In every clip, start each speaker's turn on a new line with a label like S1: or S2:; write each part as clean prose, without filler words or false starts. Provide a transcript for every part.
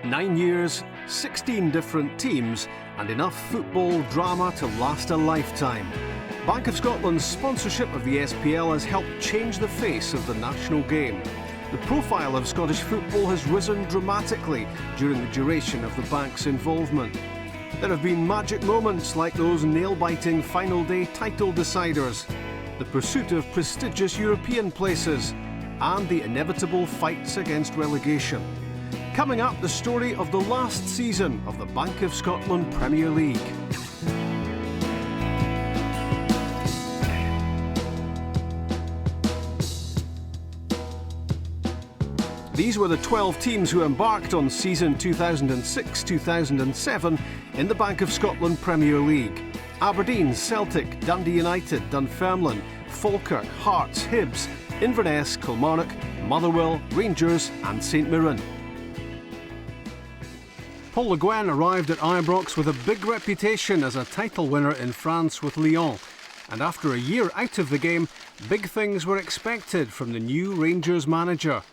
S1: 9 years, 16 different teams, and enough football drama to last a lifetime. Bank of Scotland's sponsorship of the SPL has helped change the face of the national game. The profile of Scottish football has risen dramatically during the duration of the bank's involvement. There have been magic moments like those nail-biting final day title deciders, the pursuit of prestigious European places, and the inevitable fights against relegation. Coming up, the story of the last season of the Bank of Scotland Premier League. These were the 12 teams who embarked on season 2006-2007 in the Bank of Scotland Premier League. Aberdeen, Celtic, Dundee United, Dunfermline, Falkirk, Hearts, Hibs, Inverness, Kilmarnock, Motherwell, Rangers and St Mirren. Paul Le Guen arrived at Ibrox with a big reputation as a title winner in France with Lyon. And after a year out of the game, big things were expected from the new Rangers manager.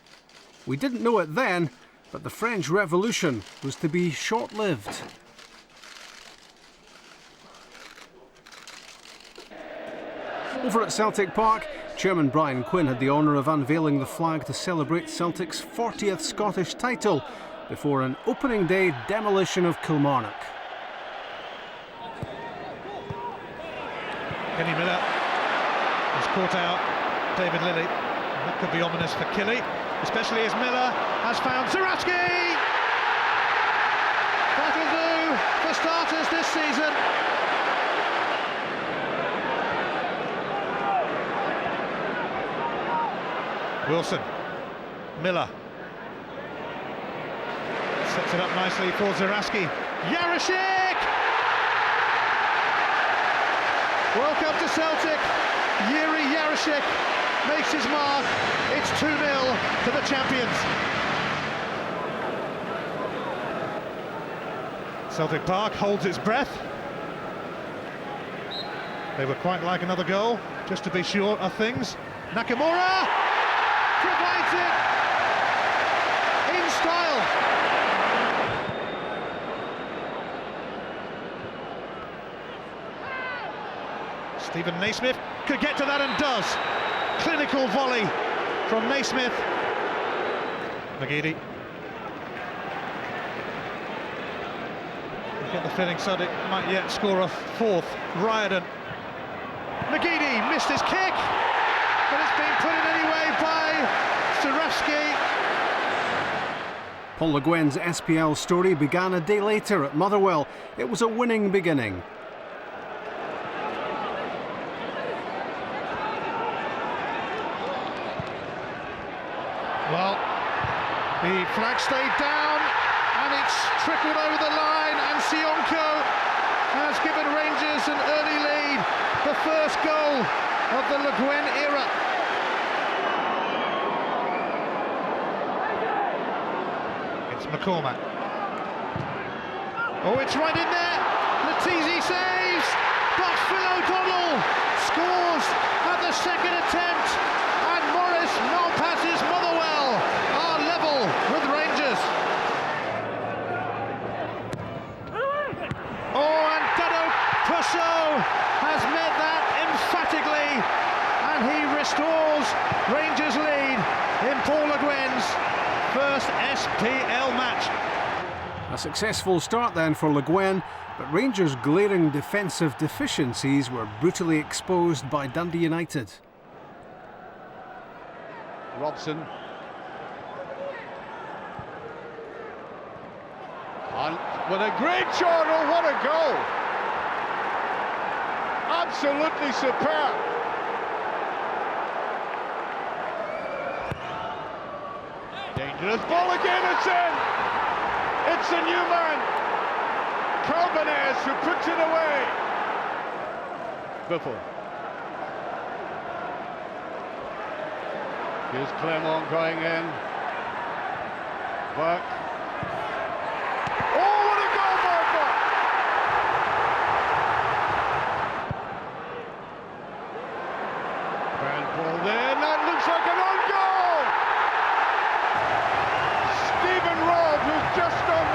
S1: We didn't know it then, but the French Revolution was to be short-lived. Over at Celtic Park, Chairman Brian Quinn had the honour of unveiling the flag to celebrate Celtic's 40th Scottish title before an opening day demolition of Kilmarnock.
S2: Kenny Miller has caught out David Lilley. That could be ominous for Killy, especially as Miller has found Zaraski! That'll do for starters this season. Wilson, Miller sets it up nicely for Zaraski. Yarashik! Welcome to Celtic. Yuri Yarashik makes his mark. It's 2-0 to the champions. Celtic Park holds its breath. They would quite like another goal, just to be sure of things. Nakamura provides it in style. Stephen Naismith could get to that and does. Clinical volley from Naismith. McGeady. You get the feeling Suddick might yet score a fourth. Riordan. McGeady missed his kick, but it's been put in anyway by Zaraski.
S1: Paul Le Guen's SPL story began a day later at Motherwell. It was a winning beginning.
S2: Well, the flag stayed down and it's trickled over the line, and Sionko has given Rangers an early lead, the first goal of the Le Guen era. It's McCormack. Oh, it's right in there. Letizi saves, but Phil O'Donnell scores at the second attempt, and Maurice Malpass's Motherwell are level with Rangers. Oh, and Dado Pusso has met that emphatically, and he restores Rangers' lead in Paul Le Guen's first SPL match.
S1: A successful start then for Le Guen, but Rangers' glaring defensive deficiencies were brutally exposed by Dundee United.
S3: Robson. And with a great shot, oh what a goal! Absolutely superb. Dangerous ball again, it's in! It's a new man, Carbones, who puts it away. Biffle. Here's Clermont going in. Buck. Oh, what a goal by Buck! Grand ball there, and that looks like an own goal! Stephen Robb, who's just on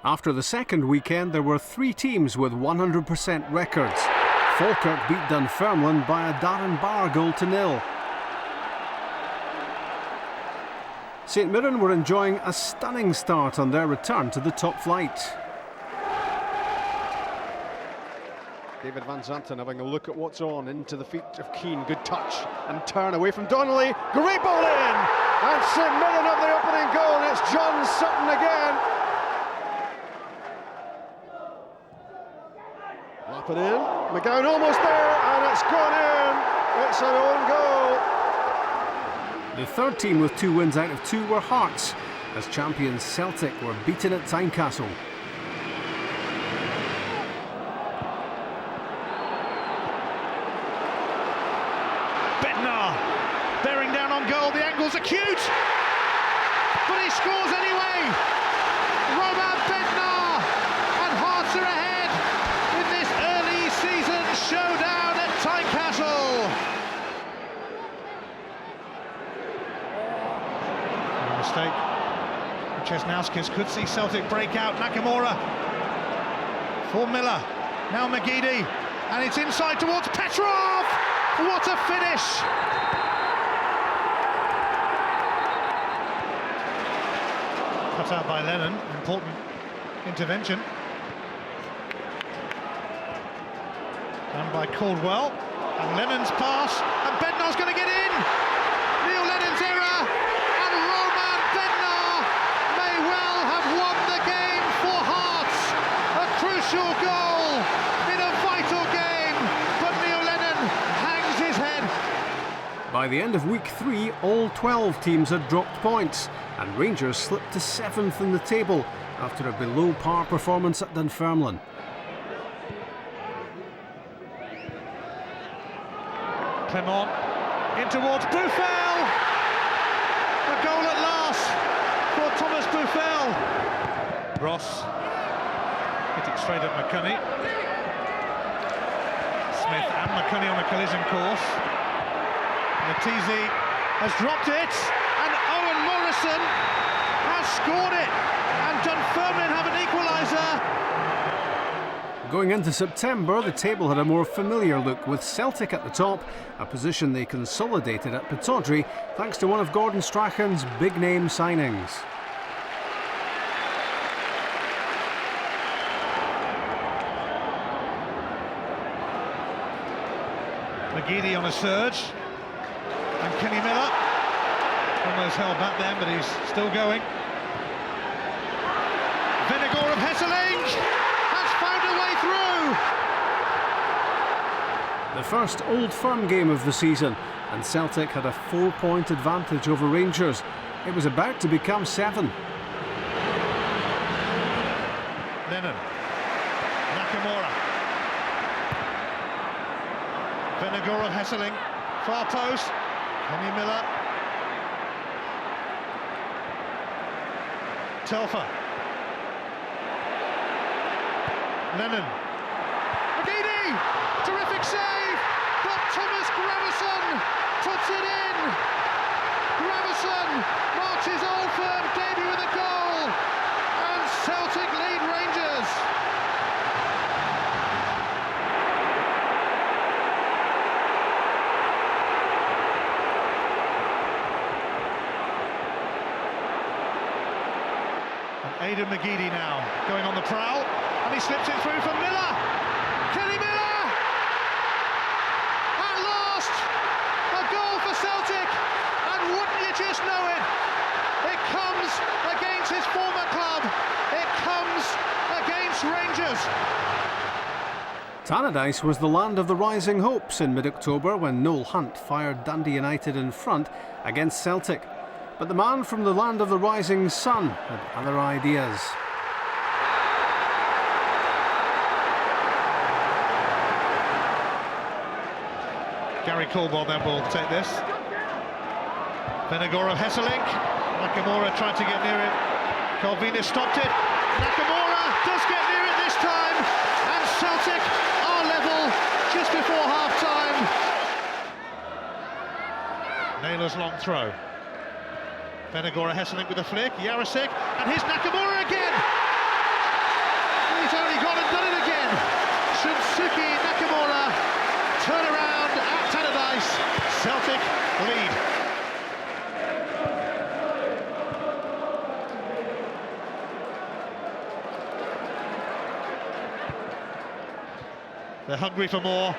S1: After the second weekend, there were 3 teams with 100% records. Falkirk beat Dunfermline by a Darren Barr goal to 0. St Mirren were enjoying a stunning start on their return to the top flight.
S4: David Van Zanten having a look at what's on, into the feet of Keane, good touch and turn away from Donnelly, great ball in, and St Mirren have the opening goal, and it's John Sutton again. Lap it in, McGowan almost there, and it's gone in, it's an own goal.
S1: The third team with 2 wins out of 2 were Hearts, as champions Celtic were beaten at Tynecastle.
S2: Bearing down on goal, the angle's acute, but he scores anyway. Roman Bednar, and Hearts are ahead in this early season showdown at Tynecastle. No mistake. Chesnauskis could see Celtic break out. Nakamura for Miller. Now McGeady, and it's inside towards Petrov. What a finish! Cut out by Lennon, important intervention. Done by Caldwell, and Lennon's pass, and Bednar's going to get in! Neil Lennon's error, and Roman Bednar may well have won the game for Hearts. A crucial goal in a vital game, but Neil Lennon hangs his head.
S1: By the end of week 3, all 12 teams had dropped points, and Rangers slipped to 7th in the table after a below-par performance at Dunfermline.
S2: Clement in towards Buffel. A goal at last for Thomas Buffel. Ross hitting straight at McCunney. Smith and McCunney on a collision course. Natizzi has dropped it, and Owen Morrison has scored it, and Dunfermline have an equaliser.
S1: Going into September, the table had a more familiar look, with Celtic at the top, a position they consolidated at Pittodrie thanks to one of Gordon Strachan's big-name signings.
S2: McGeady on a surge, and Kenny Miller almost held back then, but he's still going. Venegor of Hesseling has found a way through.
S1: The first Old Firm game of the season, and Celtic had a 4-point advantage over Rangers. It was about to become 7.
S2: Lennon, Nakamura, Venegor of Hesseling, far post, Kenny Miller, Telfer, Lennon, McGeady, terrific save, but Thomas Gravison puts it in. Gravison marks his Old Firm debut with a goal, and Celtic lead Rangers. Aiden McGeady now going on the prowl, and he slips it through for Miller. Kenny Miller! At last, a goal for Celtic, and wouldn't you just know it? It comes against his former club. It comes against Rangers.
S1: Tannadice was the land of the rising hopes in mid-October when Noel Hunt fired Dundee United in front against Celtic. But the man from the land of the rising sun had other ideas.
S2: Gary Caldwell then will take this. Venegor of Hesseling. Nakamura tried to get near it. Colvina stopped it. Nakamura does get near it this time. And Celtic are level just before half-time. Naylor's long throw. Venegor of Hesseling with a flick. Jarosik, and here's Nakamura again. They're hungry for more.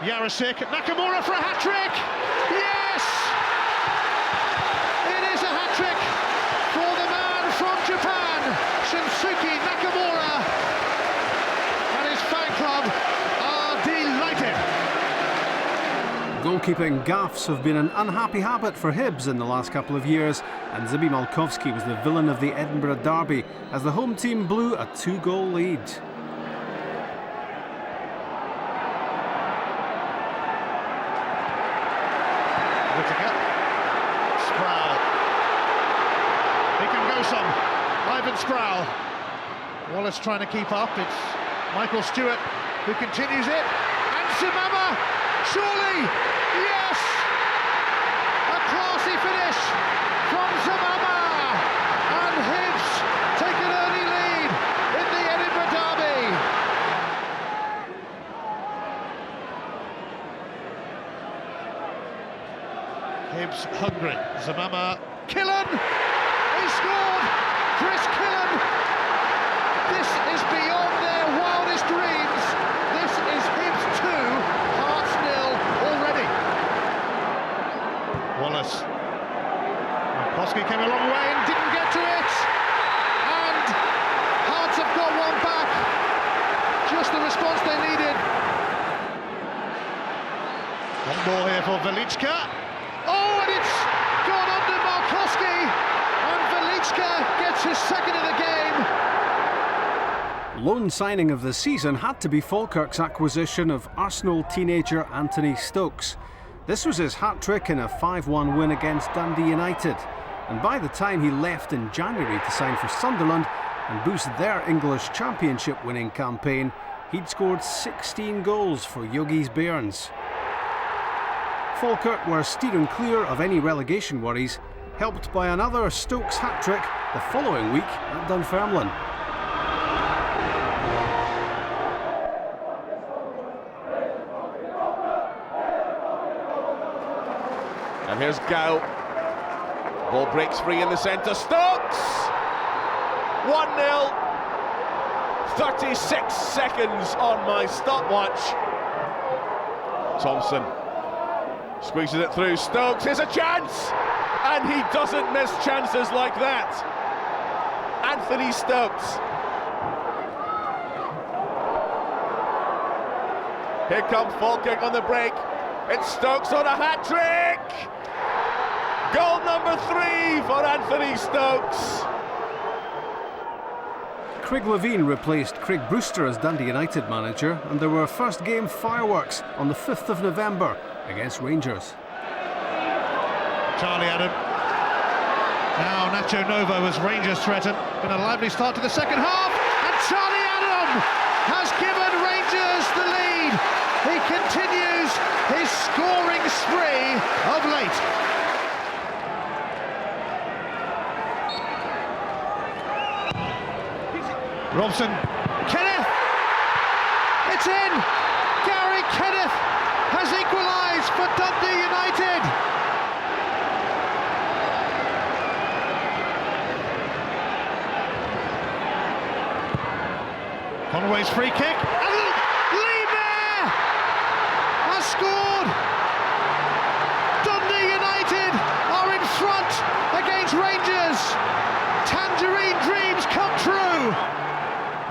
S2: Yarosik, Nakamura for a hat-trick! Yes! It is a hat-trick for the man from Japan, Shinsuke Nakamura, and his fan club are delighted.
S1: Goalkeeping gaffes have been an unhappy habit for Hibs in the last couple of years, and Zibi Malkowski was the villain of the Edinburgh derby as the home team blew a 2-goal lead.
S2: Sproul. He can go some. Ivan Sproul. Wallace trying to keep up. It's Michael Stewart who continues it. And Simama, surely, yes! A classy finish from Simama. And Hibs take an early lead in the Edinburgh derby. Hibs hungry. Zamama, Killen! He scored! Chris Killen! This is beyond their wildest dreams. This is Hibs 2, Hearts 0 already. Wallace. Malkowski came a long way and didn't get to it. And Hearts have got one back. Just the response they needed. One more here for Velička. Oh, and it's gone under Malkowski, and Velička gets his second of the game.
S1: Lone signing of the season had to be Falkirk's acquisition of Arsenal teenager Anthony Stokes. This was his hat-trick in a 5-1 win against Dundee United, and by the time he left in January to sign for Sunderland and boost their English Championship winning campaign, he'd scored 16 goals for Yogi's Bairns. Falkirk were steering clear of any relegation worries, helped by another Stokes hat-trick the following week at Dunfermline.
S5: And here's Gow. Ball breaks free in the centre. Stokes! 1-0. 36 seconds on my stopwatch. Thompson squeezes it through. Stokes, here's a chance! And he doesn't miss chances like that. Anthony Stokes. Here comes Falkirk on the break. It's Stokes on a hat-trick! Goal number 3 for Anthony Stokes.
S1: Craig Levein replaced Craig Brewster as Dundee United manager, and there were first game fireworks on the 5th of November against Rangers.
S2: Charlie Adam. Now Nacho Novo as Rangers threaten. Been a lively start to the second half, and Charlie Adam has given Rangers the lead. He continues his scoring spree of late. Robson, Kenneth, it's in! Gary Kenneth has equalised for Dundee United. Conway's free kick, and Lee Mayer has scored! Dundee United are in front against Rangers. Tangerine dreams come true.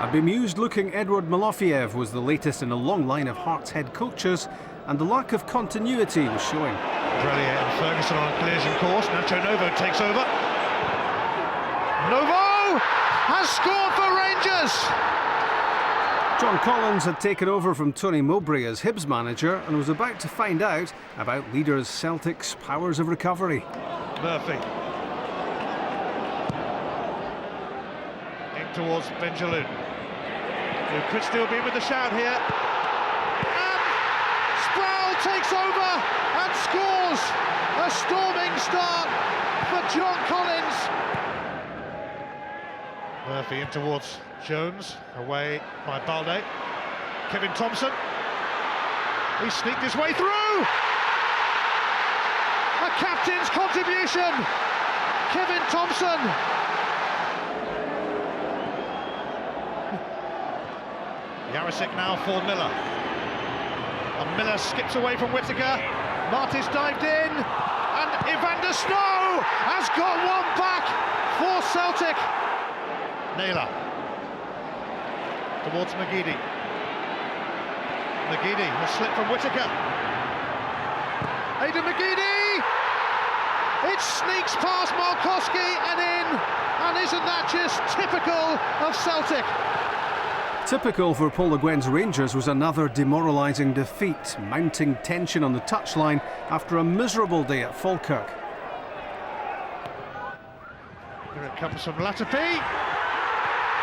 S1: A bemused-looking Edward Malofiev was the latest in a long line of Hearts head coaches, and the lack of continuity was showing.
S2: Grelier and Ferguson on a collision course. Nacho Novo takes over. Novo has scored for Rangers.
S1: John Collins had taken over from Tony Mowbray as Hibs manager and was about to find out about leaders Celtic's powers of recovery.
S2: Murphy. In towards Benjaloun, who could still be with the shout here. And Sproul takes over and scores! A storming start for John Collins. Murphy in towards Jones, away by Balde. Kevin Thompson. He sneaked his way through! A captain's contribution! Kevin Thompson. Yarosik now for Miller. And Miller skips away from Whittaker. Martis dived in, and Evander Snow has got one back for Celtic. Naylor towards McGeady. McGeady has slipped from Whittaker. Aiden McGeady! It sneaks past Malkowski and in, and isn't that just typical of Celtic?
S1: Typical for Paul Le Guen's Rangers was another demoralising defeat, mounting tension on the touchline after a miserable day at Falkirk.
S2: Here it comes from Latapi,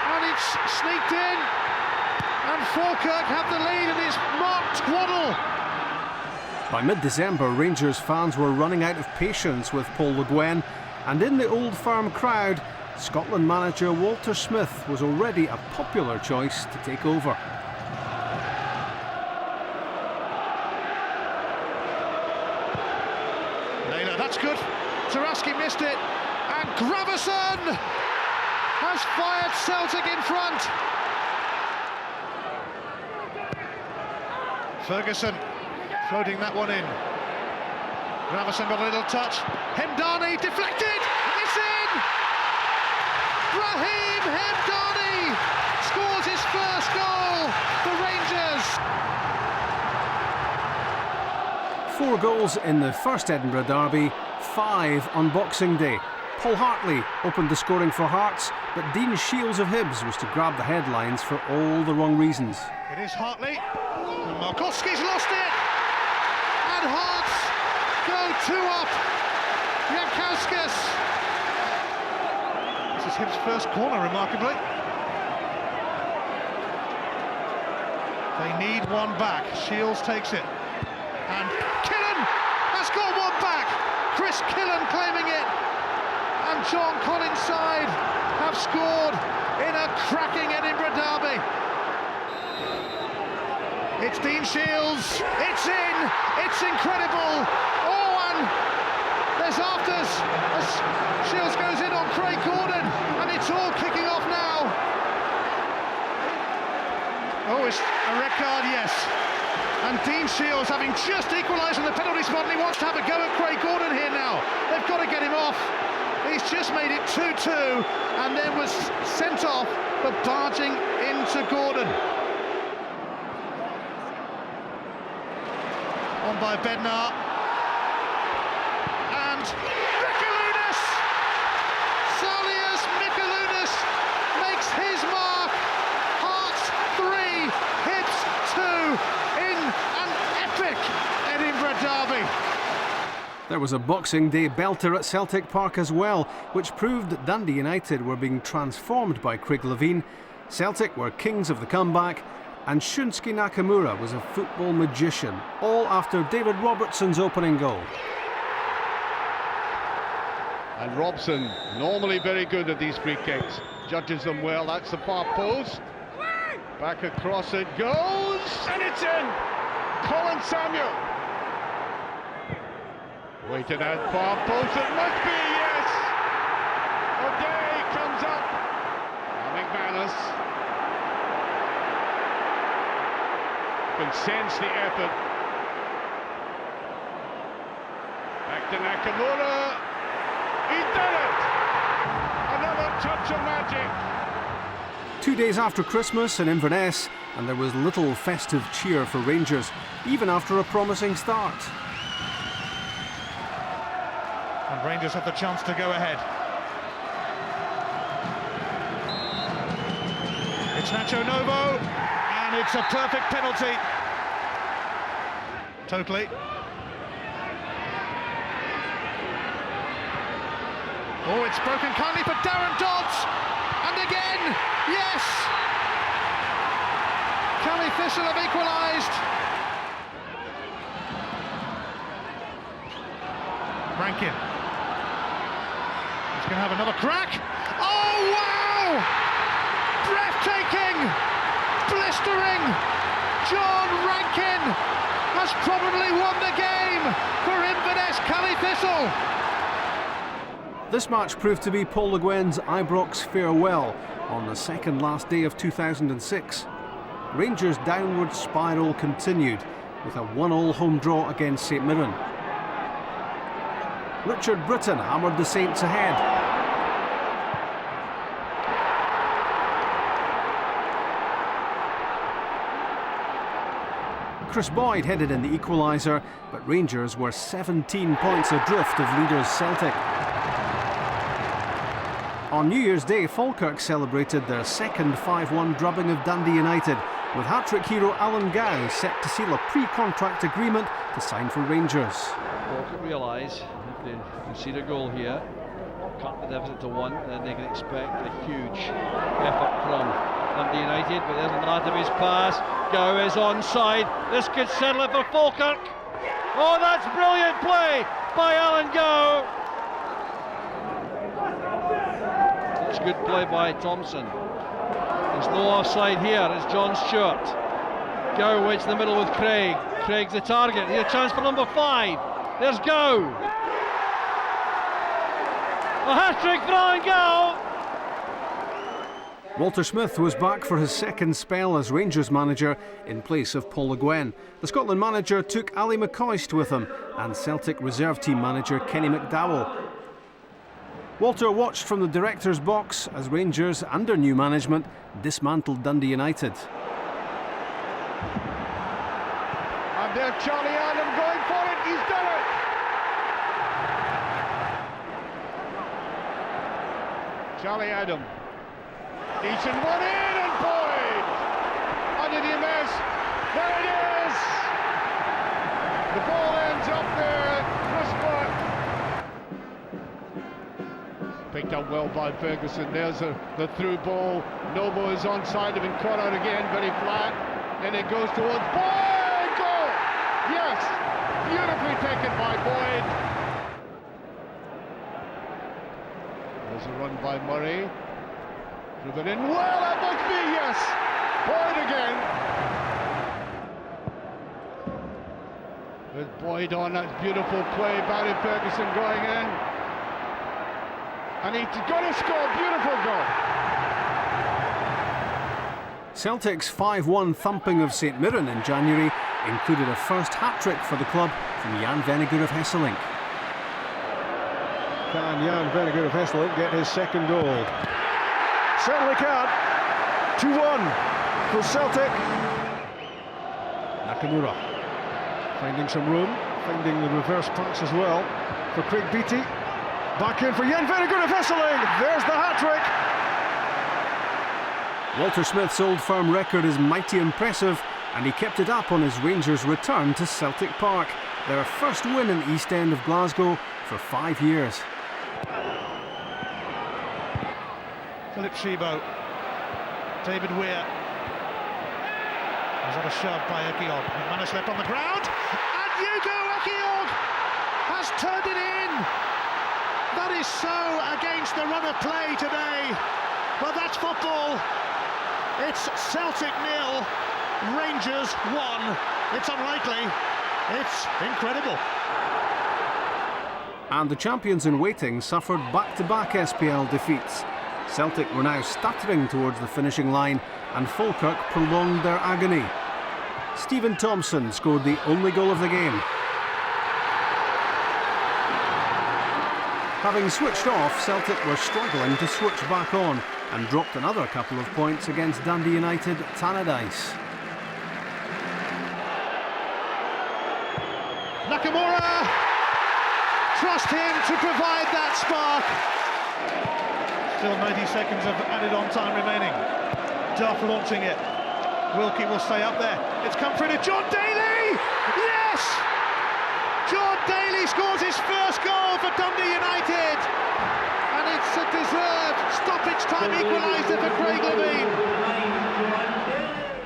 S2: and it's sneaked in, and Falkirk have the lead, and it's Mark Twaddle.
S1: By mid-December, Rangers fans were running out of patience with Paul Le Guen, and in the Old Firm crowd, Scotland manager Walter Smith was already a popular choice to take over.
S2: Naylor, that's good. Taraski missed it, and Gravison has fired Celtic in front. Ferguson floating that one in. Gravison got a little touch. Hemdani deflected. It's in. Raheem Hemdani scores his first goal for Rangers.
S1: 4 goals in the first Edinburgh derby, 5 on Boxing Day. Paul Hartley opened the scoring for Hearts, but Dean Shields of Hibs was to grab the headlines for all the wrong reasons.
S2: It is Hartley, and Malkowski's lost it, and Hearts go 2 up. Jankauskas. This is Hibs' first corner, remarkably. They need one back. Shields takes it, and Killen has got one back. Chris Killen claiming it, and John Collins' side have scored in a cracking Edinburgh derby. It's Dean Shields, it's in, it's incredible. Oh, and there's afters as Shields goes in on Craig Gordon, and it's all kicking off now. Oh, it's a red card, yes. And Dean Shields, having just equalised on the penalty spot, and he wants to have a go at Craig Gordon here now. They've got to get him off. He's just made it 2-2 and then was sent off for barging into Gordon. On by Bednar. And Mikalunas! Saulius Mikalunas makes his mark. Hearts 3, Hibs 2 in an epic Edinburgh derby.
S1: There was a Boxing Day belter at Celtic Park as well, which proved that Dundee United were being transformed by Craig Levein. Celtic were kings of the comeback, and Shunsuke Nakamura was a football magician, all after David Robertson's opening goal.
S3: And Robson, normally very good at these free kicks, judges them well. That's the far post. Back across it goes, and it's in. Colin Samuel. Waited out far post, it must be, yes! O'Day comes up. McManus can sense the effort. Back to Nakamura. He did it! Another touch of magic.
S1: 2 days after Christmas in Inverness, and there was little festive cheer for Rangers, even after a promising start.
S2: And Rangers have the chance to go ahead. It's Nacho Novo, and it's a perfect penalty. Totally. Oh, it's broken kindly for Darren Dodds, and again, yes! Cally Thistle have equalised. Rankin. He's going to have another crack. Oh, wow! Breathtaking! Blistering! John Rankin has probably won the game for Inverness Cally Thistle.
S1: This match proved to be Paul Le Guen's Ibrox farewell on the second last day of 2006. Rangers' downward spiral continued, with a 1-1 home draw against St Mirren. Richard Britton hammered the Saints ahead. Kris Boyd headed in the equaliser, but Rangers were 17 points adrift of leaders Celtic. On New Year's Day, Falkirk celebrated their second 5-1 drubbing of Dundee United, with hat-trick hero Alan Gow set to seal a pre-contract agreement to sign for Rangers.
S6: Falkirk realise if they concede a goal here, cut the deficit to 1, then they can expect a huge effort from Dundee United. But there's Latavi's pass. Gow is onside. This could settle it for Falkirk. Oh, that's brilliant play by Alan Gow. It's good play by Thompson. There's no offside here. It's John Stewart. Gow waits in the middle with Craig. Craig's the target. Here's a chance for number 5. There's Gow. A hat-trick for Alan Gow.
S1: Walter Smith was back for his second spell as Rangers manager in place of Paul Le Guen. The Scotland manager took Ali McCoist with him and Celtic reserve team manager Kenny McDowell. Walter watched from the director's box as Rangers, under new management, dismantled Dundee United.
S3: And there's Charlie Adam going for it. He's done it. Charlie Adam. Decent one in and Boyd. How did he miss? There it is. The ball ends up there. Kris Boyd. Picked up well by Ferguson. There's the through ball. Noble is onside, have been caught out again, very flat. Then it goes towards Boyd. Goal! Yes! Beautifully taken by Boyd. There's a run by Murray. Driven in well, that must be, yes! Boyd again. With Boyd on, that beautiful play. Barry Ferguson going in. And he's got to score, beautiful goal.
S1: Celtic's 5-1 thumping of St Mirren in January included a first hat-trick for the club from Jan Vennegoor of Hesselink.
S4: Can Jan Vennegoor of Hesselink get his second goal? Certainly can. 2-1 for Celtic. Nakamura finding some room, finding the reverse pass as well for Craig Beattie. Back in for Jan Vennegoor of Hesselink. There's the hat-trick.
S1: Walter Smith's Old Firm record is mighty impressive, and he kept it up on his Rangers' return to Celtic Park, their first win in the East End of Glasgow for 5 years.
S2: Philip Shebo, David Weir. Was that a shove by Ekiog? McManus left on the ground, and Hugo Ekiog has turned it in. That is so against the run of play today. Well, that's football. It's Celtic 0, Rangers 1. It's unlikely. It's incredible.
S1: And the champions in waiting suffered back-to-back SPL defeats. Celtic were now stuttering towards the finishing line, and Falkirk prolonged their agony. Stephen Thompson scored the only goal of the game. Having switched off, Celtic were struggling to switch back on and dropped another couple of points against Dundee United at Tannadice.
S2: Nakamura! Trust him to provide that spark. Still 90 seconds of added on time remaining. Duff launching it. Wilkie will stay up there. It's come through to John Daly! Yes! John Daly scores his first goal for Dundee United. And it's a deserved stoppage time equaliser for Craig Levein.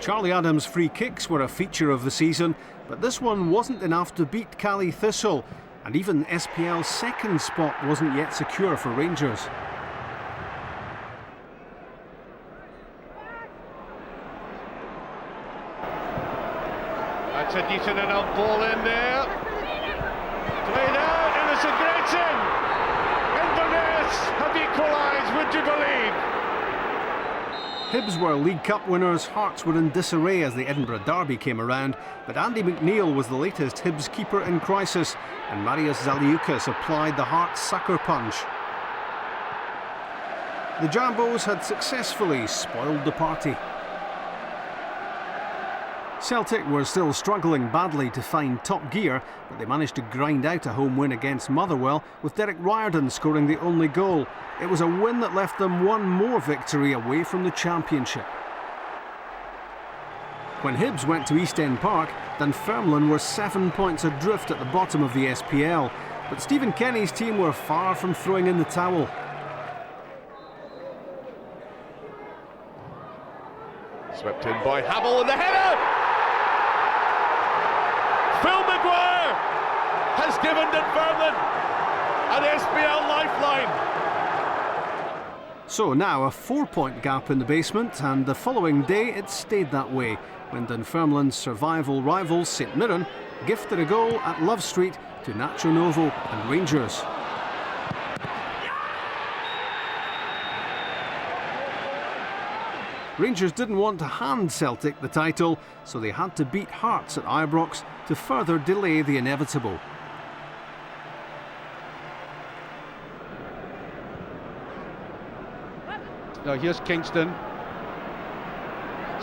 S1: Charlie Adams' free kicks were a feature of the season, but this one wasn't enough to beat Cally Thistle, and even SPL's second spot wasn't yet secure for Rangers.
S3: That's a decent enough ball in there. Played out, and it's a great in. Inverness have equalised, would you believe?
S1: Hibs were League Cup winners, hearts were in disarray as the Edinburgh Derby came around, but Andy McNeil was the latest Hibs keeper in crisis, and Marius Zaliukas applied the Hearts sucker punch. The Jambos had successfully spoiled the party. Celtic were still struggling badly to find top gear, but they managed to grind out a home win against Motherwell, with Derek Riordan scoring the only goal. It was a win that left them one more victory away from the Championship. When Hibs went to East End Park, Dunfermline were 7 points adrift at the bottom of the SPL, but Stephen Kenny's team were far from throwing in the towel.
S5: Swept in by Hamill and the header! Phil Maguire has given Dunfermline an SPL lifeline.
S1: So now a 4-point gap in the basement, and the following day it stayed that way when Dunfermline's survival rivals St Mirren gifted a goal at Love Street to Nacho Novo and Rangers. Rangers didn't want to hand Celtic the title, so they had to beat Hearts at Ibrox to further delay the inevitable.
S3: Now here's Kingston.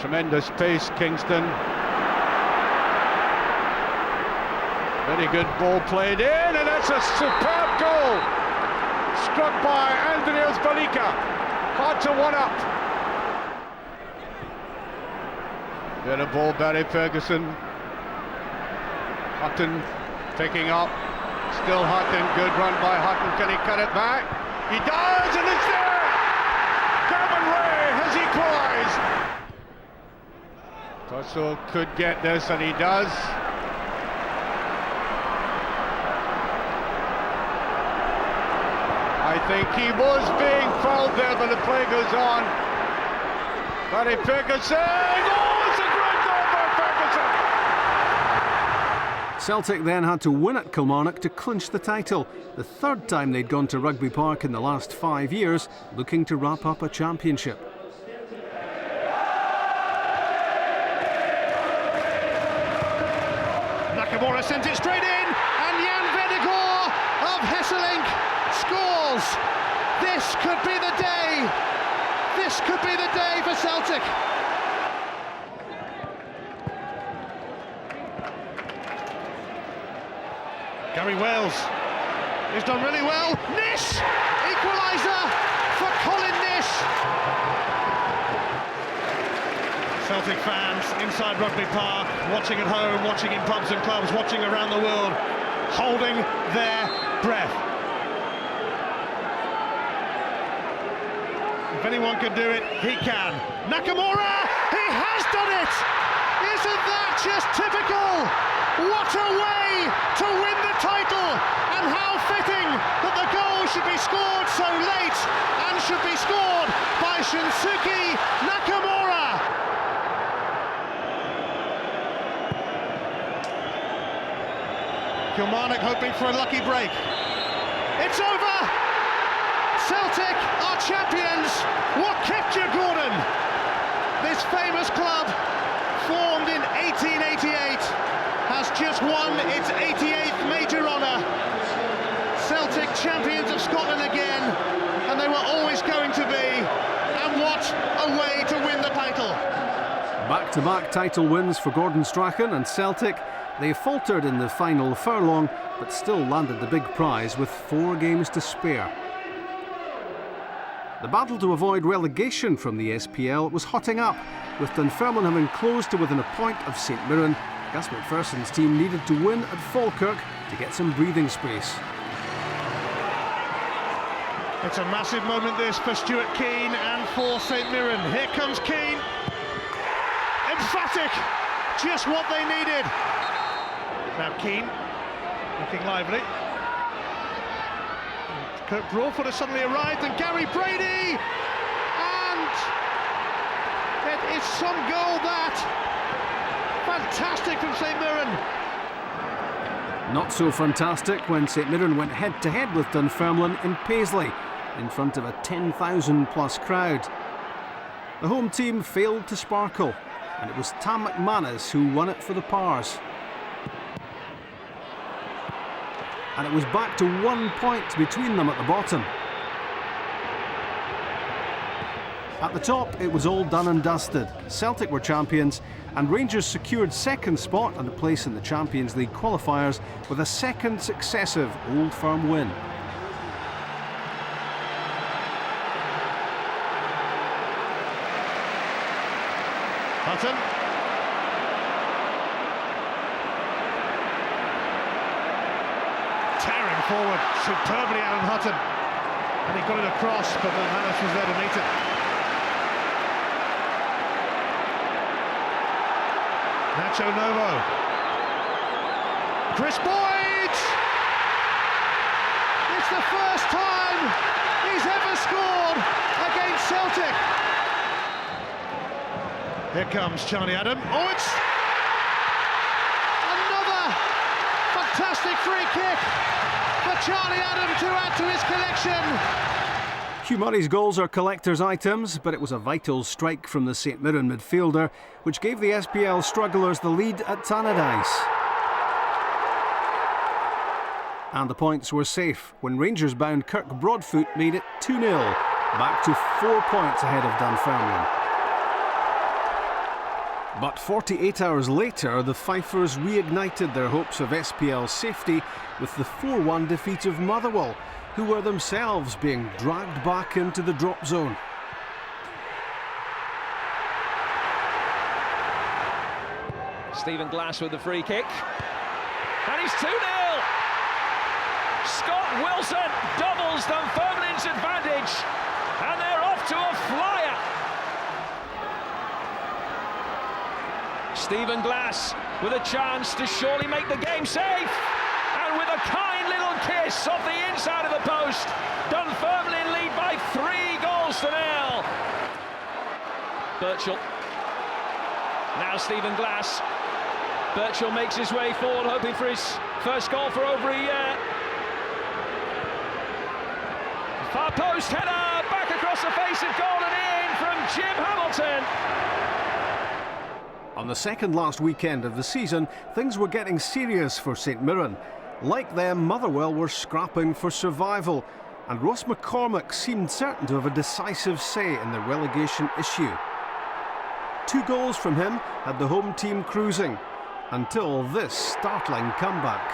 S3: Tremendous pace, Kingston. Very good ball played in, and that's a superb goal. Struck by Andrius Balika. Hard to one up. Get a ball, Barry Ferguson. Hutton picking up. Still Hutton. Good run by Hutton. Can he cut it back? He does, and it's there! Gavin Ray has equalised. Tosso could get this, and he does. I think he was being fouled there, but the play goes on. Barry Ferguson! Oh, it's a great goal by Ferguson!
S1: Celtic then had to win at Kilmarnock to clinch the title, the third time they'd gone to Rugby Park in the last 5 years, looking to wrap up a championship.
S2: Nakamura sent it straight in, and Jan Vennegoor of Hesselink scores. This could be the day. This could be the day for Celtic. Gary Wales has done really well. Nish! Equaliser for Colin Nish. Celtic fans inside Rugby Park, watching at home, watching in pubs and clubs, watching around the world, holding their breath. If anyone can do it, he can. Nakamura, he has done it! Isn't that just typical? What a way to win the title, and how fitting that the goal should be scored so late and should be scored by Shinsuke Nakamura. Kilmarnock hoping for a lucky break. It's over! Celtic are champions! What kept you, Gordon? This famous club, formed in 1888, has just won its 88th major honour. Celtic champions of Scotland again, and they were always going to be. And what a way to win the title!
S1: Back-to-back title wins for Gordon Strachan and Celtic. They faltered in the final furlong, but still landed the big prize with 4 games to spare. The battle to avoid relegation from the SPL was hotting up, with Dunfermline having closed to within a point of St Mirren. Gus McPherson's team needed to win at Falkirk to get some breathing space.
S2: It's a massive moment this for Stuart Keane and for St Mirren. Here comes Keane. Emphatic, just what they needed. Now Keane, looking lively. Kirk Broadfoot has suddenly arrived, and Gary Brady, and it is some goal that. Fantastic from St Mirren.
S1: Not so fantastic when St Mirren went head-to-head with Dunfermline in Paisley, in front of a 10,000 plus crowd. The home team failed to sparkle, and it was Tam McManus who won it for the Pars. And it was back to 1 point between them at the bottom. At the top, it was all done and dusted. Celtic were champions, and Rangers secured second spot and a place in the Champions League qualifiers with a second successive Old Firm win.
S2: Hutton. Tearing forward superbly, Alan Hutton. And he got it across, but McManus was there to meet it. Nacho Novo. Kris Boyd! It's the first time he's ever scored against Celtic. Here comes Charlie Adam. Oh, it's another fantastic free kick for Charlie Adam to add to his collection.
S1: Hugh Murray's goals are collector's items, but it was a vital strike from the St Mirren midfielder, which gave the SPL strugglers the lead at Tannadice. And the points were safe when Rangers-bound Kirk Broadfoot made it 2-0, back to 4 points ahead of Dunfermline. But 48 hours later, the Fifers reignited their hopes of SPL safety with the 4-1 defeat of Motherwell, who were themselves being dragged back into the drop zone.
S7: Stephen Glass with the free kick. And he's 2-0! Scott Wilson doubles Dunfermline's advantage. And they're off to a flyer. Stephen Glass with a chance to surely make the game safe. And with a kind little kiss off the inside of the post, Dunfermline lead by 3-0. Birchall. Now Stephen Glass. Birchall makes his way forward, hoping for his first goal for over a year. Far post header, back across the face of goal and in from Jim Hamilton.
S1: On the second last weekend of the season, things were getting serious for St Mirren. Like them, Motherwell were scrapping for survival, and Ross McCormack seemed certain to have a decisive say in the relegation issue. 2 goals from him had the home team cruising, until this startling comeback.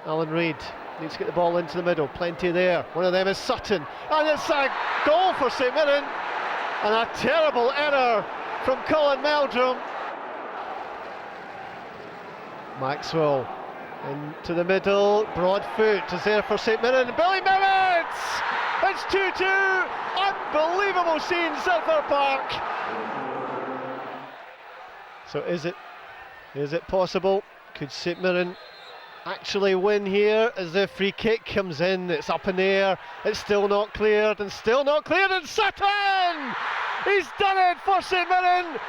S8: Alan Reid needs to get the ball into the middle, plenty there. One of them is Sutton, and it's a goal for St Mirren, and a terrible error from Colin Meldrum. Maxwell into the middle, Broadfoot is there for St Mirren, Billy Mimmitz! It's 2-2, unbelievable scene, Silver Park. So is it possible? Could St Mirren actually win here as the free kick comes in? It's up in the air, it's still not cleared, and Sutton! He's done it for St Mirren!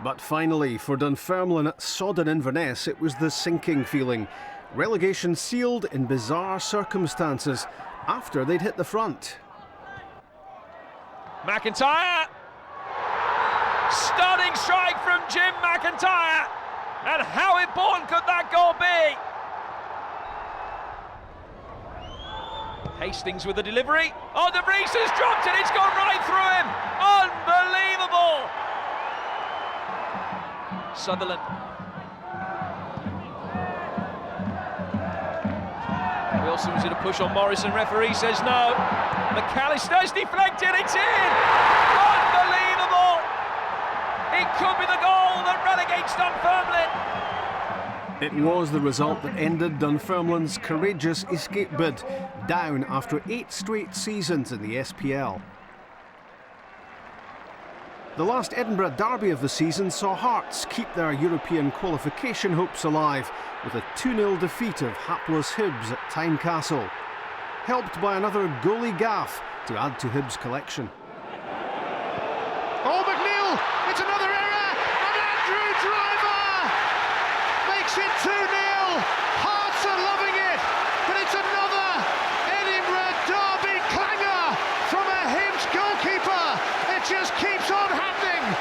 S1: But finally, for Dunfermline at sodden Inverness, it was the sinking feeling. Relegation sealed in bizarre circumstances after they'd hit the front.
S7: McIntyre! Stunning strike from Jim McIntyre! And how important could that goal be? Hastings with the delivery. Oh, De Vries has dropped it, it's gone right through him! Unbelievable! Sutherland. Wilson was going to push on Morrison, referee says no. McAllister's deflected, it's in! Unbelievable! It could be the goal that relegates Dunfermline.
S1: It was the result that ended Dunfermline's courageous escape bid, down after 8 straight seasons in the SPL. The last Edinburgh derby of the season saw Hearts keep their European qualification hopes alive with a 2-0 defeat of hapless Hibs at Tynecastle, helped by another goalie gaff to add to Hibs' collection.
S2: Oh, McNeil, it's another error, and Andrew Driver makes it 2-0. Hearts are loving it, but it's another Edinburgh derby clanger from a Hibs just keeps on happening.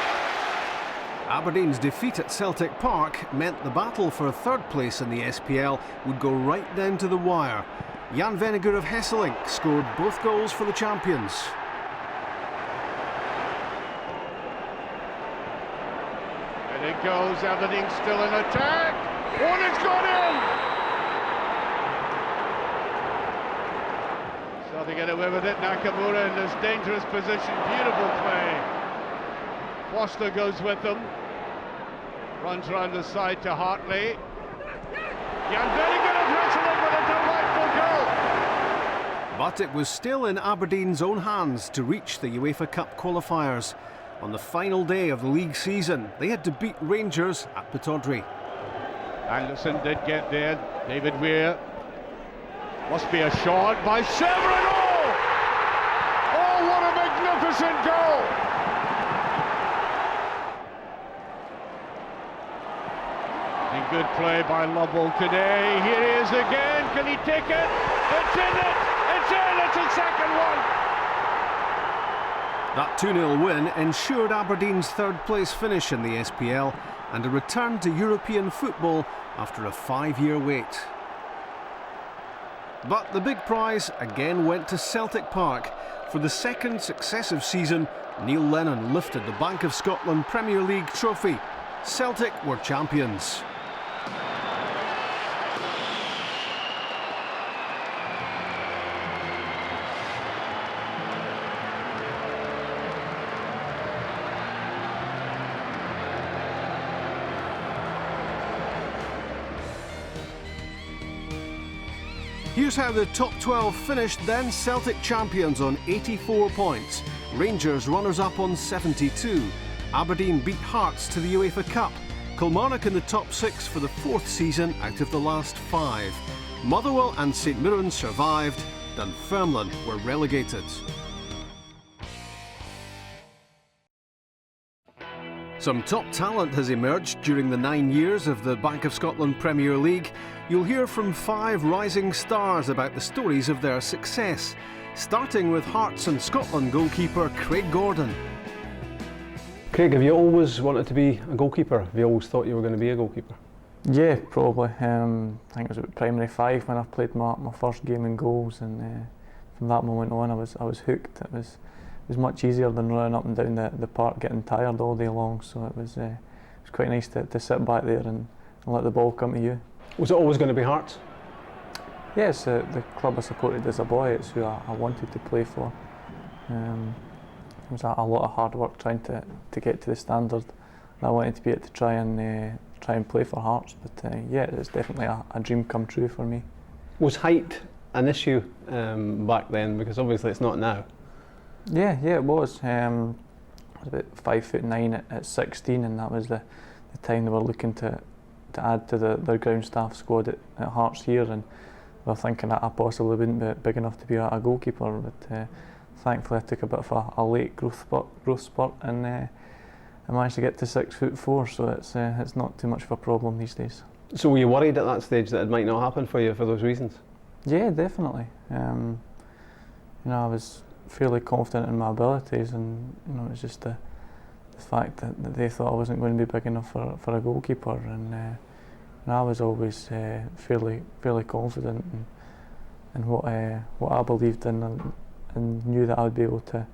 S1: Aberdeen's defeat at Celtic Park meant the battle for third place in the SPL would go right down to the wire. Jan Vennegoor of Hesselink scored both goals for the champions.
S3: And it goes, Aberdeen still in attack. One has gone in! So they get away with it, Nakamura in this dangerous position, beautiful play. Foster goes with them. Runs round the side to Hartley. Jan Vennegoor of Hesselink with a delightful goal!
S1: But it was still in Aberdeen's own hands to reach the UEFA Cup qualifiers. On the final day of the league season, they had to beat Rangers at Pittodrie.
S3: Anderson did get there. David Weir. Must be a shot by Severin. Oh, what a magnificent goal! And good play by Lovell today. Here he is again. Can he take it? It's in it! It's in! It's a second one!
S1: That 2-0 win ensured Aberdeen's third place finish in the SPL and a return to European football after a 5-year wait. But the big prize again went to Celtic Park. For the second successive season, Neil Lennon lifted the Bank of Scotland Premier League trophy. Celtic were champions. Here's how the top 12 finished then. Celtic champions on 84 points. Rangers runners-up on 72. Aberdeen beat Hearts to the UEFA Cup. Kilmarnock in the top 6 for the 4th season out of the last 5. Motherwell and St Mirren survived. Dunfermline were relegated. Some top talent has emerged during the 9 years of the Bank of Scotland Premier League. You'll hear from 5 rising stars about the stories of their success, starting with Hearts and Scotland goalkeeper Craig Gordon.
S9: Craig, have you always wanted to be a goalkeeper? Have you always thought you were going to be a goalkeeper?
S10: Yeah, probably. I think it was at primary 5 when I played my first game in goals, and from that moment on I was hooked. It was much easier than running up and down the park getting tired all day long, so it was quite nice to sit back there and let the ball come to you.
S9: Was it always going to be Hearts?
S10: Yes, the club I supported as a boy. It's who I wanted to play for. It was a lot of hard work trying to get to the standard that I wanted to be at to try and play for Hearts. But yeah, it's definitely a dream come true for me.
S9: Was height an issue back then? Because obviously it's not now.
S10: Yeah, it was. I was about 5'9" at 16, and that was the time they were looking to add to their ground staff squad at Hearts here, and we were thinking that I possibly wouldn't be big enough to be a goalkeeper, but thankfully I took a bit of a late growth spurt, and I managed to get to 6'4", so it's not too much of a problem these days.
S9: So were you worried at that stage that it might not happen for you for those reasons?
S10: Yeah, definitely. I was fairly confident in my abilities, and it was just the fact that they thought I wasn't going to be big enough for a goalkeeper, and I was always fairly confident in what I believed in, and knew that I would be able to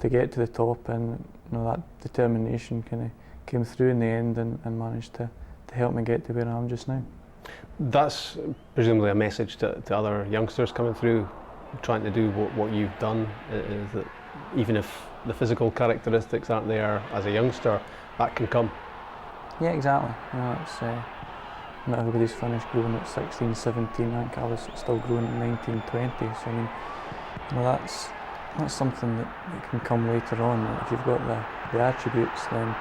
S10: get to the top, and that determination kind of came through in the end and managed to help me get to where I am just now.
S9: That's presumably a message to other youngsters coming through, trying to do what you've done, is that even if the physical characteristics aren't there as a youngster, that can come.
S10: Yeah, exactly. It's not everybody's finished growing at 16, 17. I think I was still growing at 19, 20. So I mean, that's something that can come later on. If you've got the attributes, then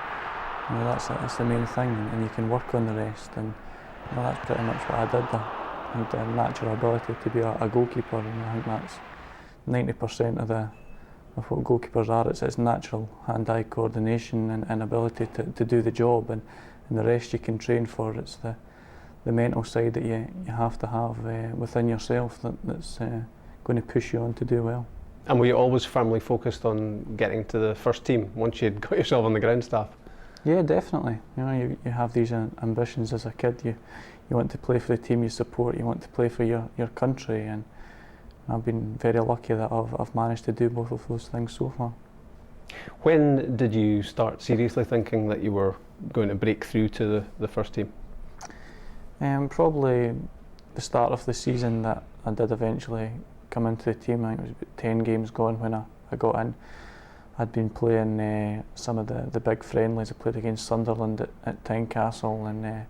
S10: that's the main thing, and you can work on the rest. And that's pretty much what I did. I had a natural ability to be a goalkeeper, and I think that's 90% of what goalkeepers are. It's natural hand-eye coordination and ability to do the job, and the rest you can train for. It's the mental side that you have to have within yourself that's going to push you on to do well.
S9: And were you always firmly focused on getting to the first team once you'd got yourself on the ground staff?
S10: Yeah, definitely. You know, you have these ambitions as a kid. You want to play for the team you support. You want to play for your country, and I've been very lucky that I've managed to do both of those things so far.
S9: When did you start seriously thinking that you were going to break through to the first team?
S10: Probably the start of the season that I did eventually come into the team. I think it was about 10 games gone when I got in. I'd been playing some of the big friendlies. I played against Sunderland at Tynecastle and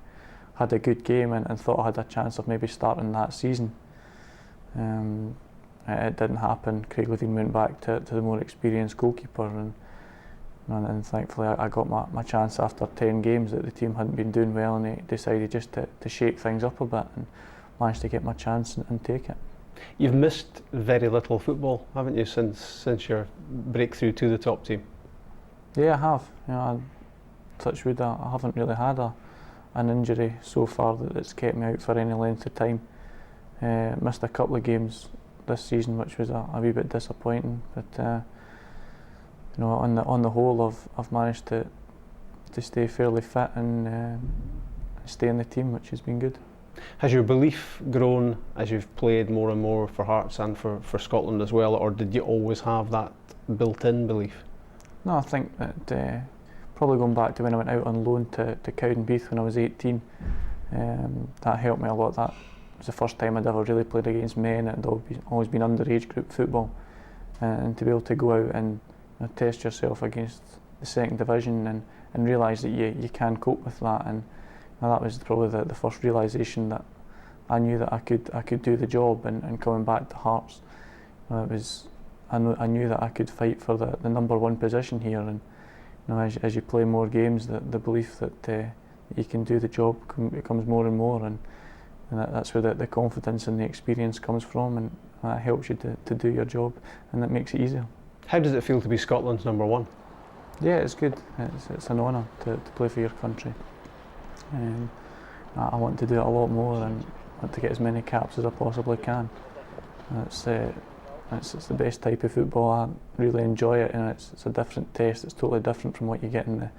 S10: had a good game and thought I had a chance of maybe starting that season. It didn't happen. Craig Levine went back to the more experienced goalkeeper, and thankfully I got my chance after 10 games that the team hadn't been doing well, and they decided just to shake things up a bit and managed to get my chance and take it.
S9: You've missed very little football, haven't you, since your breakthrough to the top team?
S10: Yeah, I have. You know, touch wood, I haven't really had an injury so far that's kept me out for any length of time. Missed a couple of games this season, which was a wee bit disappointing. But you know, on the whole, I've managed to stay fairly fit and stay in the team, which has been good.
S9: Has your belief grown as you've played more and more for Hearts and for Scotland as well, or did you always have that built-in belief?
S10: No, I think that probably going back to when I went out on loan to Cowdenbeath when I was 18, that helped me a lot. That was the first time I'd ever really played against men. It had always been underage group football, and to be able to go out and test yourself against the second division and realise that you can cope with that, and that was probably the first realisation that I knew that I could do the job. And coming back to Hearts, I knew that I could fight for the #1 position here, and as you play more games, the belief that you can do the job becomes more and more, and that's where the confidence and the experience comes from, and that helps you to do your job, and that makes it easier.
S9: How does it feel to be Scotland's #1?
S10: Yeah, it's good. It's an honour to play for your country. I want to do it a lot more and want to get as many caps as I possibly can. It's the best type of football. I really enjoy it, and it's a different test. It's totally different from what you get in the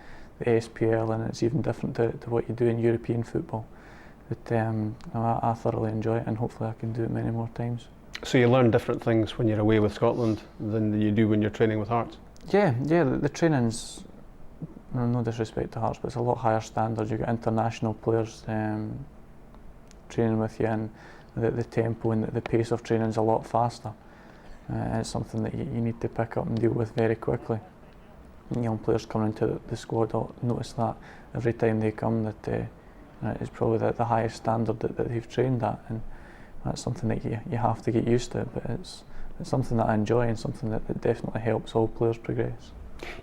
S10: SPL, and it's even different to what you do in European football. But I thoroughly enjoy it, and hopefully I can do it many more times.
S9: So you learn different things when you're away with Scotland than you do when you're training with Hearts? Yeah,
S10: the training's, no disrespect to Hearts, but it's a lot higher standards. You've got international players training with you, and the tempo and the pace of training is a lot faster. It's something that you need to pick up and deal with very quickly. Young players coming into the squad, I'll notice that every time they come, that it's probably the highest standard that they've trained at, and that's something that you have to get used to. But it's something that I enjoy, and something that definitely helps all players progress.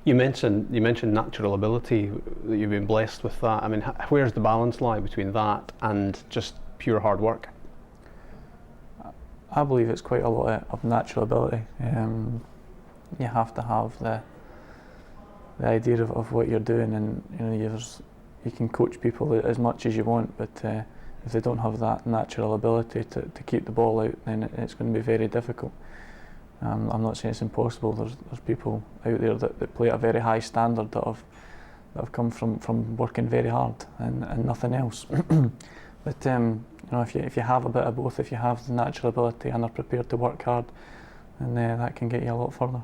S9: You mentioned natural ability, that you've been blessed with that. I mean, where's the balance lie between that and just pure hard work?
S10: I believe it's quite a lot of natural ability. You have to have the idea of what you're doing, and you can coach people as much as you want, but if they don't have that natural ability to keep the ball out, then it's going to be very difficult. I'm not saying it's impossible. There's people out there that play at a very high standard that have come from working very hard and nothing else. But if you have a bit of both, if you have the natural ability and are prepared to work hard, then that can get you a lot further.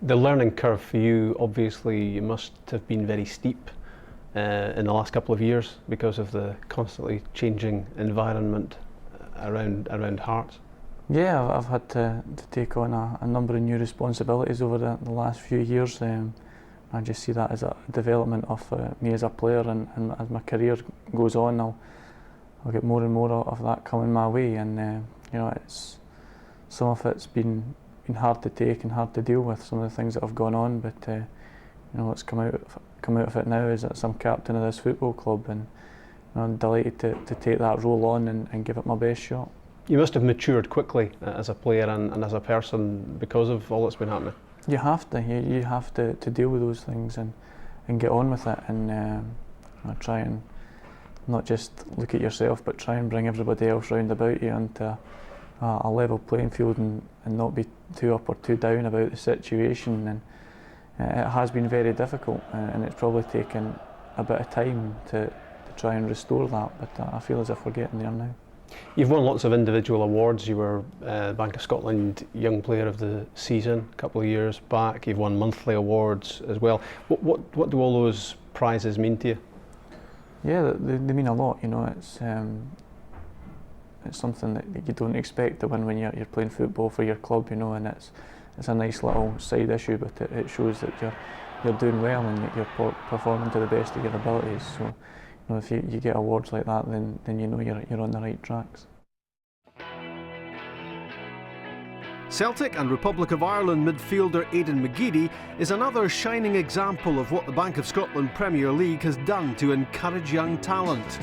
S9: The learning curve for you, obviously, must have been very steep in the last couple of years because of the constantly changing environment around Hearts.
S10: Yeah, I've had to take on a number of new responsibilities over the last few years. I just see that as a development of me as a player, and as my career goes on, I'll get more and more of that coming my way. And some of it's been hard to take and hard to deal with, some of the things that have gone on. But what's come out of it now is that I'm captain of this football club, and I'm delighted to take that role on and give it my best shot.
S9: You must have matured quickly as a player and as a person because of all that's been happening.
S10: You have to. You have to deal with those things and get on with it, and try and not just look at yourself, but try and bring everybody else round about you onto a level playing field and not be too up or too down about the situation. And it has been very difficult, and it's probably taken a bit of time to try and restore that, but I feel as if we're getting there now.
S9: You've won lots of individual awards. You were Bank of Scotland Young Player of the Season a couple of years back. You've won monthly awards as well. What do all those prizes mean to you?
S10: Yeah, they mean a lot. You know, it's something that you don't expect to win when you're playing football for your club. You know, and it's a nice little side issue, but it shows that you're doing well and that you're performing to the best of your abilities. So, you know, if you get awards like that, then you know you're on the right tracks.
S1: Celtic and Republic of Ireland midfielder Aiden McGeady is another shining example of what the Bank of Scotland Premier League has done to encourage young talent.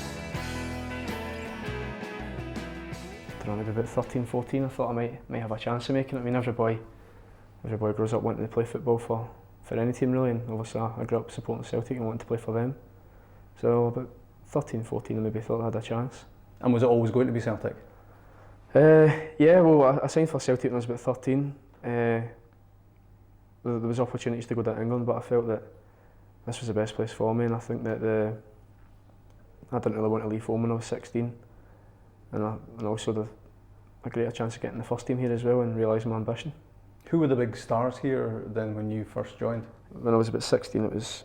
S11: I don't know, maybe about 13, 14, I thought I might have a chance of making it. I mean, every boy grows up wanting to play football for any team really, and obviously I grew up supporting Celtic and wanting to play for them. So about 13, 14 I maybe thought I had a chance.
S9: And was it always going to be Celtic?
S11: Yeah, well I signed for Celtic when I was about 13. There was opportunities to go to England, but I felt that this was the best place for me, and I think that I didn't really want to leave home when I was 16. And also a greater chance of getting the first team here as well and realising my ambition.
S9: Who were the big stars here then when you first joined?
S11: When I was about 16 it was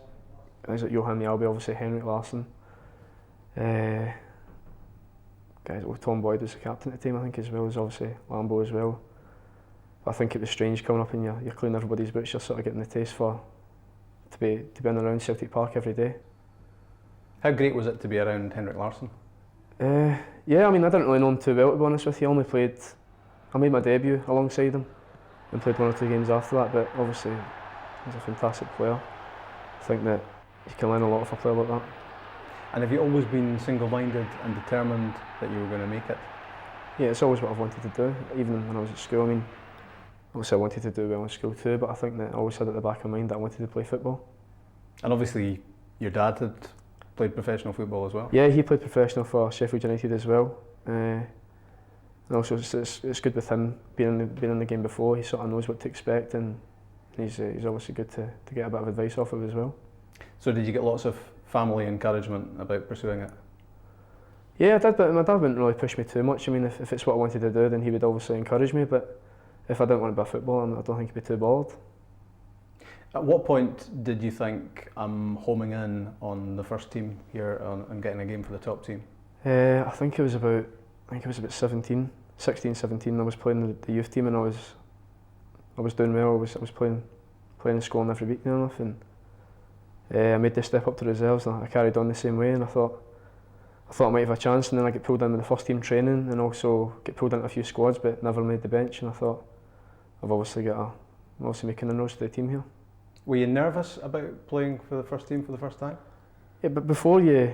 S11: guys like Johan Mjällby, obviously Henrik Larsson. Guys like Tom Boyd was the captain at the time I think as well, as obviously Lambo as well. But I think it was strange coming up and you're cleaning everybody's boots, you're sort of getting the taste to be in and around Celtic Park every day.
S9: How great was it to be around Henrik Larsson?
S11: Yeah, I mean I didn't really know him too well to be honest with you. I made my debut alongside him and played 1 or 2 games after that, but obviously he's a fantastic player. I think that you can learn a lot from a player like that.
S9: And have you always been single-minded and determined that you were going to make it?
S11: Yeah, it's always what I've wanted to do, even when I was at school. I mean, obviously I wanted to do well in school too, but I think that I always had at the back of my mind that I wanted to play football.
S9: And obviously your dad had played professional football as well?
S11: Yeah, he played professional for Sheffield United as well. And also it's good with him being in the game before. He sort of knows what to expect, and he's obviously good to get a bit of advice off of as well.
S9: So did you get lots of family encouragement about pursuing it?
S11: Yeah, I did, but my dad wouldn't really push me too much. I mean, if it's what I wanted to do, then he would obviously encourage me, but if I didn't want to be a footballer, I don't think he'd be too bothered.
S9: At what point did you think I'm homing in on the first team here and getting a game for the top team?
S11: I think it was about 16, 17. I was playing the youth team and I was doing well. I was playing and scoring every week near enough, and I made the step up to reserves and I carried on the same way, and I thought I might have a chance, and then I get pulled in with the first team training and also get pulled into a few squads but never made the bench, and I thought I'm obviously making a nose to the team here.
S9: Were you nervous about playing for the first team for the first time?
S11: Yeah, but before you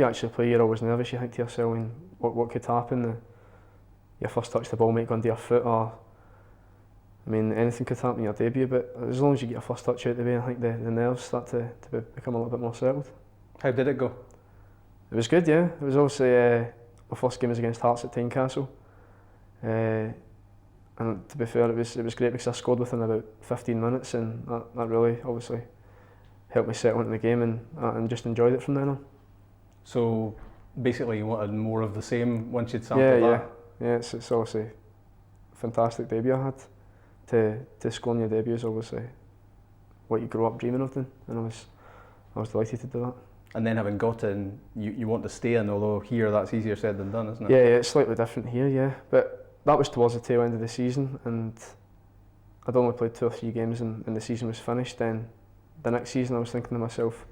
S11: actually play, you're always nervous. You think to yourself, what could happen? Your first touch the ball might go under your foot, or anything could happen in your debut. But as long as you get your first touch out of the way, I think the nerves start to become a little bit more settled.
S9: How did it go?
S11: It was good, yeah. It was obviously my first game was against Hearts at Tynecastle. And to be fair, it was great because I scored within about 15 minutes, and that really obviously helped me settle into the game and just enjoyed it from then on.
S9: So basically you wanted more of the same once you'd sampled that?
S11: Yeah, it's obviously a fantastic debut I had. To score in your debut is obviously what you grow up dreaming of doing, and I was delighted to do that.
S9: And then having got in, you want to stay in, although here that's easier said than done, isn't it?
S11: Yeah, it's slightly different here, yeah. But that was towards the tail end of the season, and I'd only played 2 or 3 games and the season was finished. Then the next season I was thinking to myself,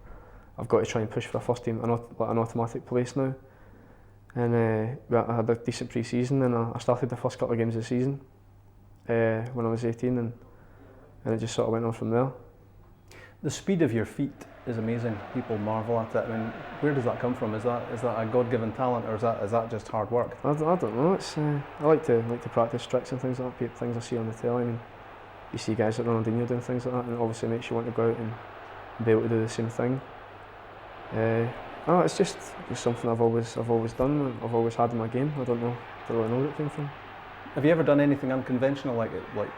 S11: I've got to try and push for a first team, an automatic place now. And I had a decent pre-season, and I started the first couple of games of the season when I was 18, and it just sort of went on from there.
S9: The speed of your feet is amazing. People marvel at it. Where does that come from? Is that a God-given talent, or is that just hard work?
S11: I don't know. It's I like to practice tricks and things like that. Things I see on the telly. You see guys like Ronaldinho doing things like that, and it obviously makes you want to go out and be able to do the same thing. It's just something I've always done. I've always had in my game. I don't really know where it came from.
S9: Have you ever done anything unconventional, like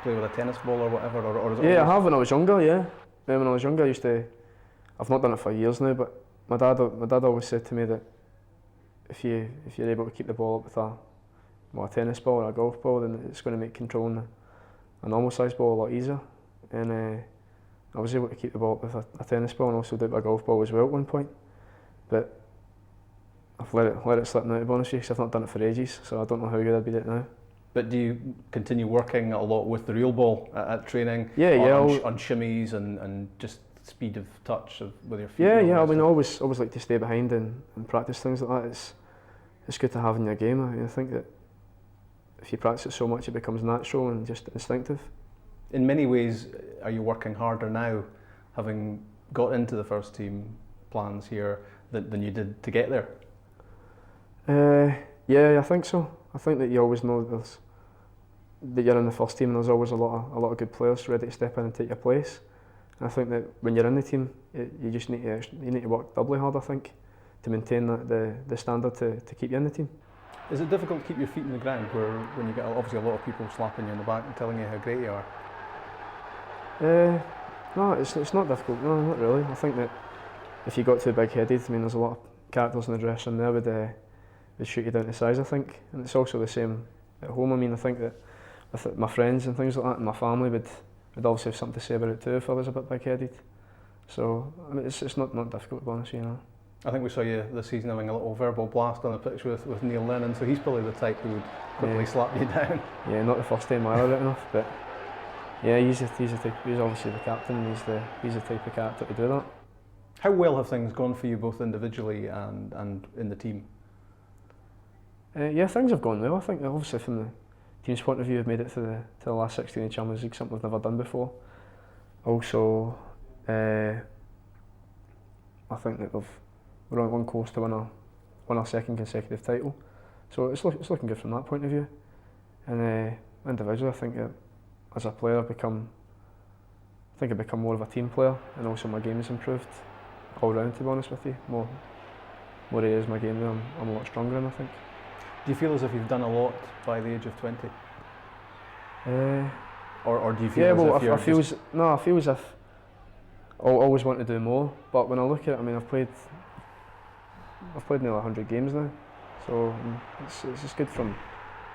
S9: play with a tennis ball or whatever? Or is it
S11: Yeah, I have when I was younger, yeah. When I was younger, I've not done it for years now, but my dad always said to me that if you're able to keep the ball up with a tennis ball or a golf ball, then it's going to make controlling a normal sized ball a lot easier. And I was able to keep the ball up with a tennis ball and also do it with a golf ball as well at one point. But I've let it slip now, to be honest with you, because I've not done it for ages, so I don't know how good I'd be at it now.
S9: But do you continue working a lot with the real ball at training?
S11: Yeah,
S9: on shimmies and just speed of touch with your feet?
S11: Yeah. I mean, I always like to stay behind and practice things like that. It's good to have in your game. I think that if you practice it so much, it becomes natural and just instinctive.
S9: In many ways, are you working harder now, having got into the first team plans here, than you did to get there?
S11: Yeah, I think so. I think that you always know that you're in the first team, and there's always a lot of good players ready to step in and take your place. And I think that when you're in the team, you just need to work doubly hard, I think, to maintain the standard to keep you in the team.
S9: Is it difficult to keep your feet in the ground when you get obviously a lot of people slapping you on the back and telling you how great you are?
S11: No, it's not difficult. No, not really. I think that if you got too big-headed, I mean, there's a lot of characters in the dressing room there would shoot you down to size, I think. And it's also the same at home. I mean, I think that with my friends and things like that, and my family would also have something to say about it too if I was a bit big-headed. So I mean, it's not difficult, to be honest, you know.
S9: I think we saw you this season having a little verbal blast on the pitch with Neil Lennon, so he's probably the type who would quickly slap you down. Yeah,
S11: not the first time either, right enough, but yeah, he's obviously the captain, he's the type of character to do that.
S9: How well have things gone for you both individually and in the team?
S11: Yeah, things have gone well. I think obviously from the team's point of view, we've made it to the last 16 in Champions League, something we've never done before. Also, I think that we're on one course to win our second consecutive title, so it's looking good from that point of view. And individually, I think that as a player, I've become more of a team player, and also my game has improved all round. To be honest with you, more areas of my game that I'm a lot stronger in, I think.
S9: Do you feel as if you've done a lot by the age of 20? Or do you feel
S11: I feel as if I always want to do more, but when I look at it, I mean, I've played nearly 100 games now, so it's just good from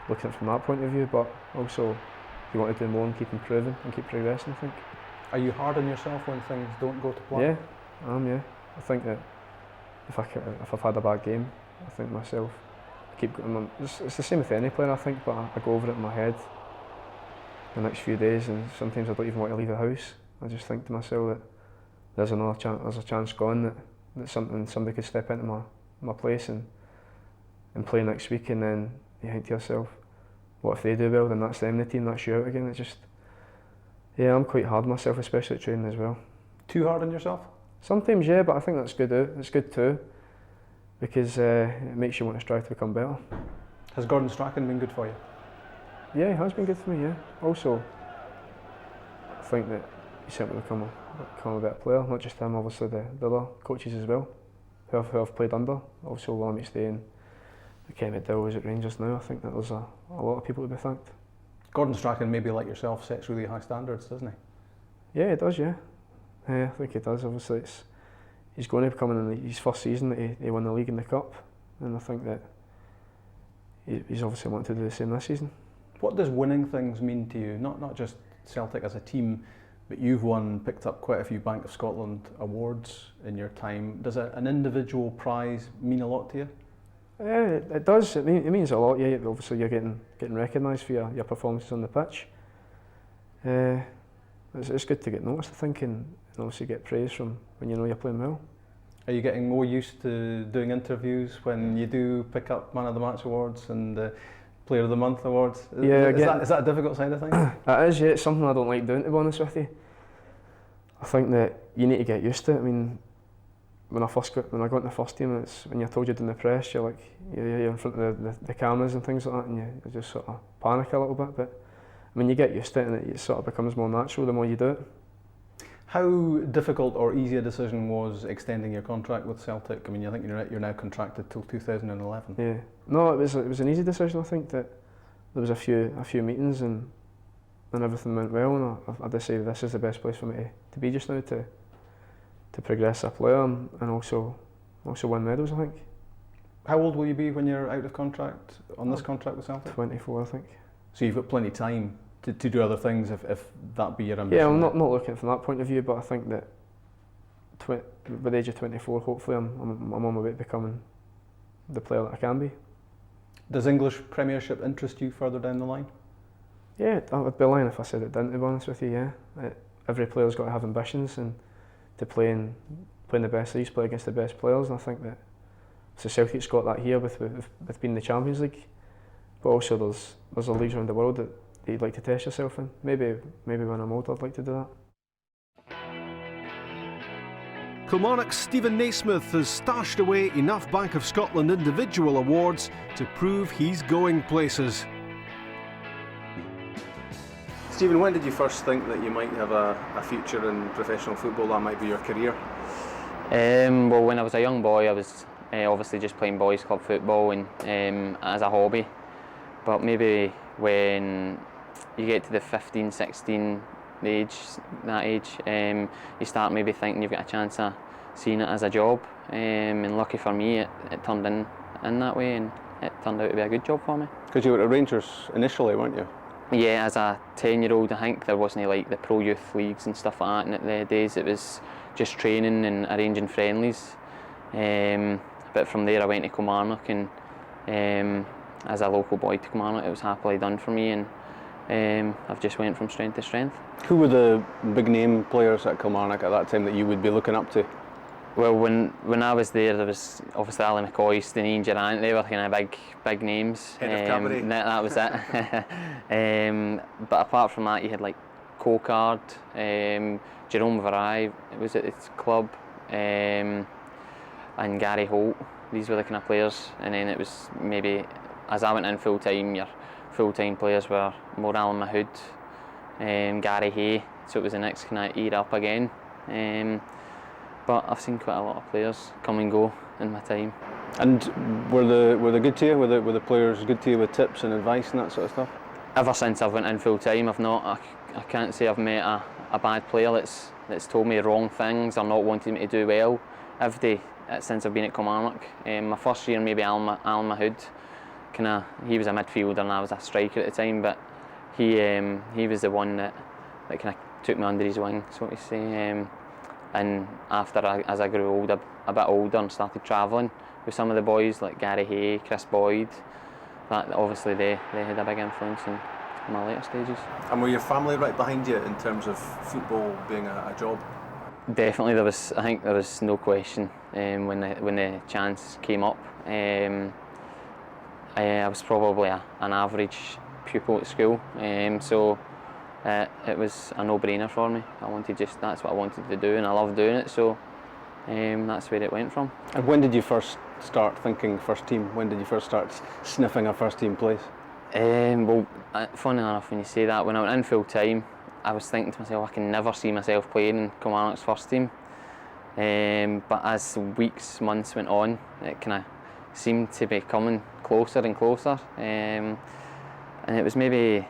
S11: looking at it from that point of view, but also you want to do more and keep improving and keep progressing, I think.
S9: Are you hard on yourself when things don't go to plan?
S11: Yeah, I am, yeah. I think that if I've had a bad game, I think myself, it's the same with any player, I think, but I go over it in my head the next few days, and sometimes I don't even want to leave the house. I just think to myself that there's a chance gone that somebody could step into my place and play next week, and then you think to yourself, what if they do well, then that's them in the team, that's you out again. It's just, yeah, I'm quite hard on myself, especially at training as well.
S9: Too hard on yourself?
S11: Sometimes, yeah, but I think that's good. It's good too, because it makes you want to strive to become better.
S9: Has Gordon Strachan been good for you?
S11: Yeah, he has been good for me, yeah. Also, I think that he's certainly become a better player, not just him, obviously the other coaches as well, who I've played under. Also, William McStay and Ken McDowell is at Rangers now. I think that there's a lot of people to be thanked.
S9: Gordon Strachan, maybe like yourself, sets really high standards, doesn't he?
S11: Yeah, he does, yeah. I think he does. Obviously, he's going to be coming in his first season that he won the league and the cup, and I think that he's obviously wanting to do the same this season.
S9: What does winning things mean to you? Not just Celtic as a team, but you've picked up quite a few Bank of Scotland awards in your time. Does an individual prize mean a lot to you?
S11: Yeah, it does. It means a lot. Yeah, obviously you're getting recognised for your performances on the pitch. It's good to get noticed, I think, and obviously get praise from when you know you're playing well.
S9: Are you getting more used to doing interviews when you do pick up Man of the Match awards and Player of the Month awards?
S11: Yeah,
S9: is that a difficult side of things?
S11: It is, yeah. It's something I don't like doing, to be honest with you. I think that you need to get used to it. I mean, when I got in the first team, it's when you're told you're doing the press, you're in front of the cameras and things like that, and you just sort of panic a little bit. But I mean, you get used to it, and it sort of becomes more natural the more you do it.
S9: How difficult or easy a decision was extending your contract with Celtic? I mean, I think you're now contracted till 2011.
S11: Yeah, no, it was an easy decision. I think that there was a few meetings and everything went well, and I decided this is the best place for me to be just now, to progress as a player and also win medals, I think.
S9: How old will you be when you're out of contract on this contract with Celtic?
S11: 24, I think.
S9: So you've got plenty of time to do other things if that be your ambition.
S11: Yeah, I'm not looking from that point of view, but I think that by the age of 24, hopefully I'm on my way to becoming the player that I can be.
S9: Does English Premiership interest you further down the line?
S11: Yeah, I would be lying if I said it didn't, to be honest with you, yeah. Every player's got to have ambitions and to play in the best leagues, play against the best players, and I think that so Celtic's got that here with being the Champions League, but also there's leagues around the world that you'd like to test yourself in. Maybe when I'm older I'd like to do that.
S1: Kilmarnock's Stephen Naismith has stashed away enough Bank of Scotland individual awards to prove he's going places.
S9: Stephen, when did you first think that you might have a future in professional football, that might be your career?
S12: Well, when I was a young boy, I was obviously just playing boys club football and as a hobby. But maybe when you get to the 15, 16 age, you start maybe thinking you've got a chance of seeing it as a job. And lucky for me, it turned in that way, and it turned out to be a good job for me.
S9: Because you were at Rangers initially, weren't you?
S12: Yeah, as a 10-year-old, I think there wasn't like the pro youth leagues and stuff like that. And at the days, it was just training and arranging friendlies. But from there, I went to Kilmarnock, and as a local boy to Kilmarnock, it was happily done for me, and I've just went from strength to strength.
S9: Who were the big name players at Kilmarnock at that time that you would be looking up to?
S12: Well, when I was there was obviously Ali McCoy, Ian Durrant. They were kind of big names.
S9: Head of cabaret.
S12: That was it. But apart from that, you had like Cocard, Jerome Varai was at his club, and Gary Holt. These were the kind of players. And then it was maybe, as I went in full time, your full time players were more Alan Mahood, Gary Hay. So it was the next kind of era up again. But I've seen quite a lot of players come and go in my time.
S9: And were they good to you? Were the players good to you with tips and advice and that sort of stuff?
S12: Ever since I've went in full time, I can't say I've met a bad player that's told me wrong things or not wanted me to do well. Every day since I've been at Kilmarnock. My first year, maybe Alan Mahood, he was a midfielder and I was a striker at the time, but he was the one that kind of took me under his wing, so to say. And after, as I grew older, a bit older, and started travelling with some of the boys like Gary Hay, Kris Boyd, that obviously they had a big influence in my later stages.
S9: And were your family right behind you in terms of football being a job?
S12: Definitely, I think there was no question when the chance came up. I was probably an average pupil at school, so it was a no-brainer for me. That's what I wanted to do, and I loved doing it, so that's where it went from.
S9: And when did you first start thinking first team? When did you first start sniffing a first team place?
S12: Well, funny enough, when you say that, when I went in full time, I was thinking to myself, I can never see myself playing in Kilmarnock's first team. But as weeks, months went on, it kind of seemed to be coming closer and closer. And it was maybe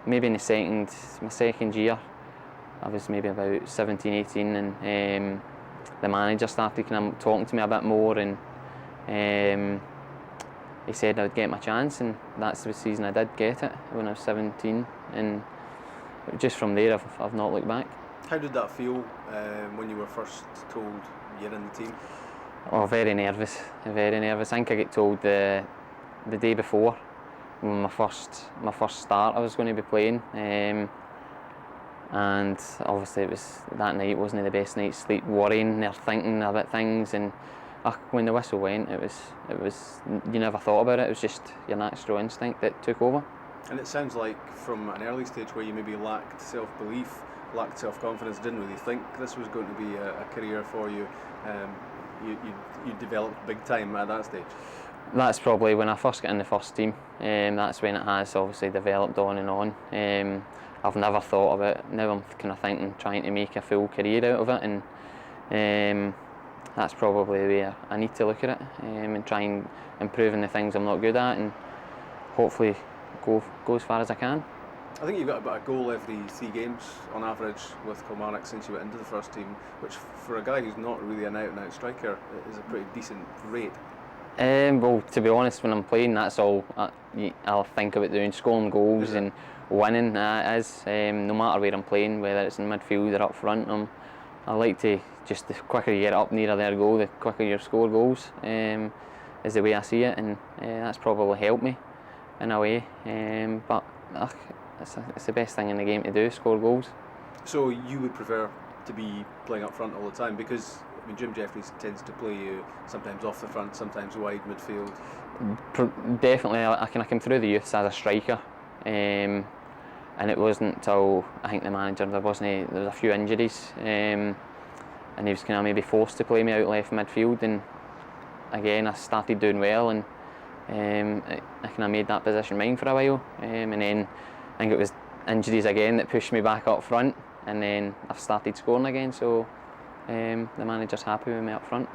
S12: in my second year, I was maybe about 17, 18, and the manager started kind of talking to me a bit more, and he said I would get my chance, and that's the season I did get it when I was 17, and just from there I've not looked back.
S9: How did that feel when you were first told you're in the team?
S12: Oh, very nervous, very nervous. I think I got told the day before, when my first start I was going to be playing, and obviously that night wasn't the best night's sleep, worrying or thinking about things, and when the whistle went, it was you never thought about it. It was just your natural instinct that took over.
S9: And it sounds like from an early stage where you maybe lacked self-belief, lacked self-confidence, didn't really think this was going to be a career for you. You developed big time at that stage.
S12: That's probably when I first got in the first team. That's when it has obviously developed on and on. I've never thought about it. Now I'm kind of thinking, trying to make a full career out of it, and that's probably where I need to look at it, and try and improve in the things I'm not good at, and hopefully go as far as I can.
S9: I think you've got about a goal every 3 games on average with Kilmarnock since you went into the first team, which for a guy who's not really an out-and-out striker is a pretty decent rate.
S12: Well, to be honest, when I'm playing, that's all I'll think about doing, scoring goals and winning. That is, no matter where I'm playing, whether it's in midfield or up front, I like to just, the quicker you get up nearer their goal, the quicker you score goals, is the way I see it, and that's probably helped me in a way. But it's the best thing in the game to do, score goals.
S9: So you would prefer to be playing up front all the time, because I mean, Jim Jeffries tends to play you sometimes off the front, sometimes wide midfield.
S12: Definitely, I came through the youths as a striker, and it wasn't until I think the manager, there was a few injuries, and he was kind of maybe forced to play me out left midfield, and again I started doing well, and I kind of made that position mine for a while, and then I think it was injuries again that pushed me back up front, and then I've started scoring again, so the manager's happy with me up front.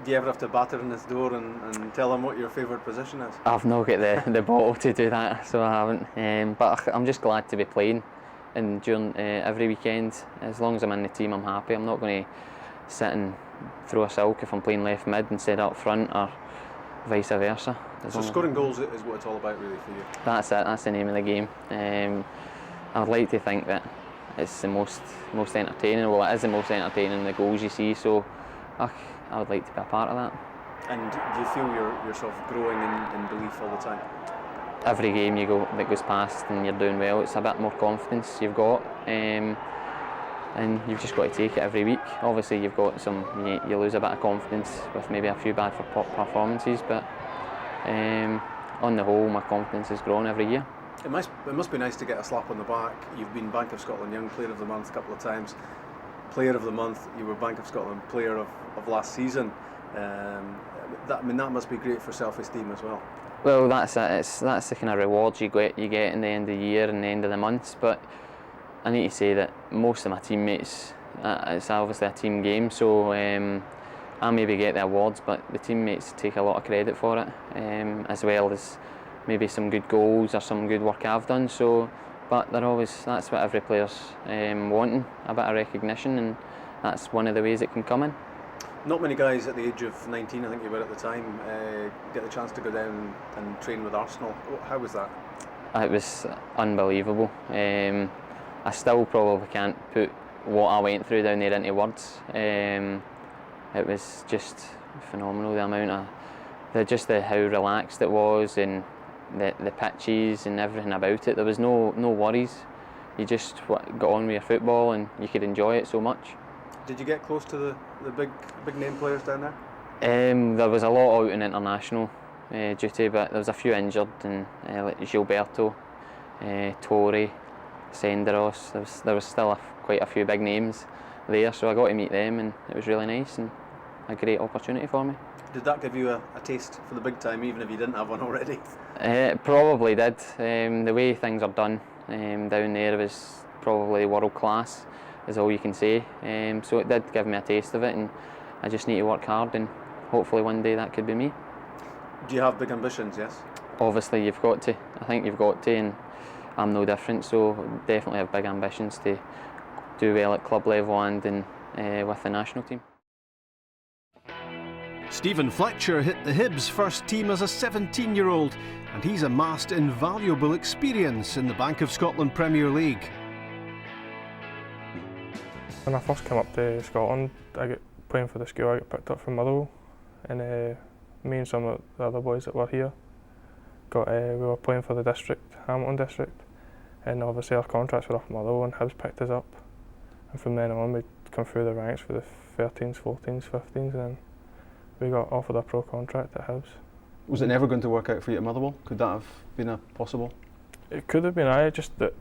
S9: Do you ever have to batter on his door and tell him what your favourite position is?
S12: I've not got the bottle to do that, so I haven't. But I'm just glad to be playing, and during every weekend, as long as I'm in the team, I'm happy. I'm not going to sit and throw a sulk if I'm playing left mid instead of up front, or vice versa.
S9: So scoring goals is what it's all about, really, for you?
S12: That's it. That's the name of the game. I would like to think that it's the most entertaining. Well, it is the most entertaining, the goals you see. So I would like to be a part of that.
S9: And do you feel yourself growing in belief all the time?
S12: Every game that goes past and you're doing well, it's a bit more confidence you've got, and you've just got to take it every week. Obviously, you've got you lose a bit of confidence with maybe a few bad performances, but on the whole, my confidence has grown every year.
S9: It must be nice to get a slap on the back. You've been Bank of Scotland Young Player of the Month a couple of times. Player of the Month, you were Bank of Scotland Player of last season. That must be great for self-esteem as well.
S12: Well, that's it. That's the kind of rewards you get in the end of the year and the end of the months. But I need to say that most of my teammates, it's obviously a team game, so I maybe get the awards, but the teammates take a lot of credit for it, as well as maybe some good goals or some good work I've done. So, but that's what every player's wanting, a bit of recognition, and that's one of the ways it can come in.
S9: Not many guys at the age of 19, I think you were at the time, get the chance to go down and train with Arsenal. How was that? It was unbelievable. I still probably can't put what I went through down there into words. It was just phenomenal, the amount of, how relaxed it was, and the pitches and everything about it. There was no worries. You just got on with your football and you could enjoy it so much. Did you get close to the big name players down there?
S12: There was a lot out in international duty, but there was a few injured, and like Gilberto, Torre, Senderos. There was still quite a few big names there, so I got to meet them, and it was really nice and a great opportunity for me.
S9: Did that give you a taste for the big time, even if you didn't have one already?
S12: It probably did. The way things are done down there was probably world class, is all you can say. So it did give me a taste of it, and I just need to work hard, and hopefully one day that could be me.
S9: Do you have big ambitions, yes?
S12: Obviously you've got to. I think you've got to, and I'm no different, so definitely have big ambitions to do well at club level and with the national team.
S1: Stephen Fletcher hit the Hibs first team as a 17-year-old, and he's amassed invaluable experience in the Bank of Scotland Premier League.
S10: When I first came up to Scotland, playing for the school, I got picked up from Motherwell, and me and some of the other boys that were here we were playing for the district, Hamilton district, and obviously our contracts were up Motherwell, and Hibs picked us up, and from then on we'd come through the ranks for the 13s, 14s, 15s, and then we got offered a pro contract at Hibs.
S9: Was it never going to work out for you at Motherwell? Could that have been possible?
S10: It could have been, just that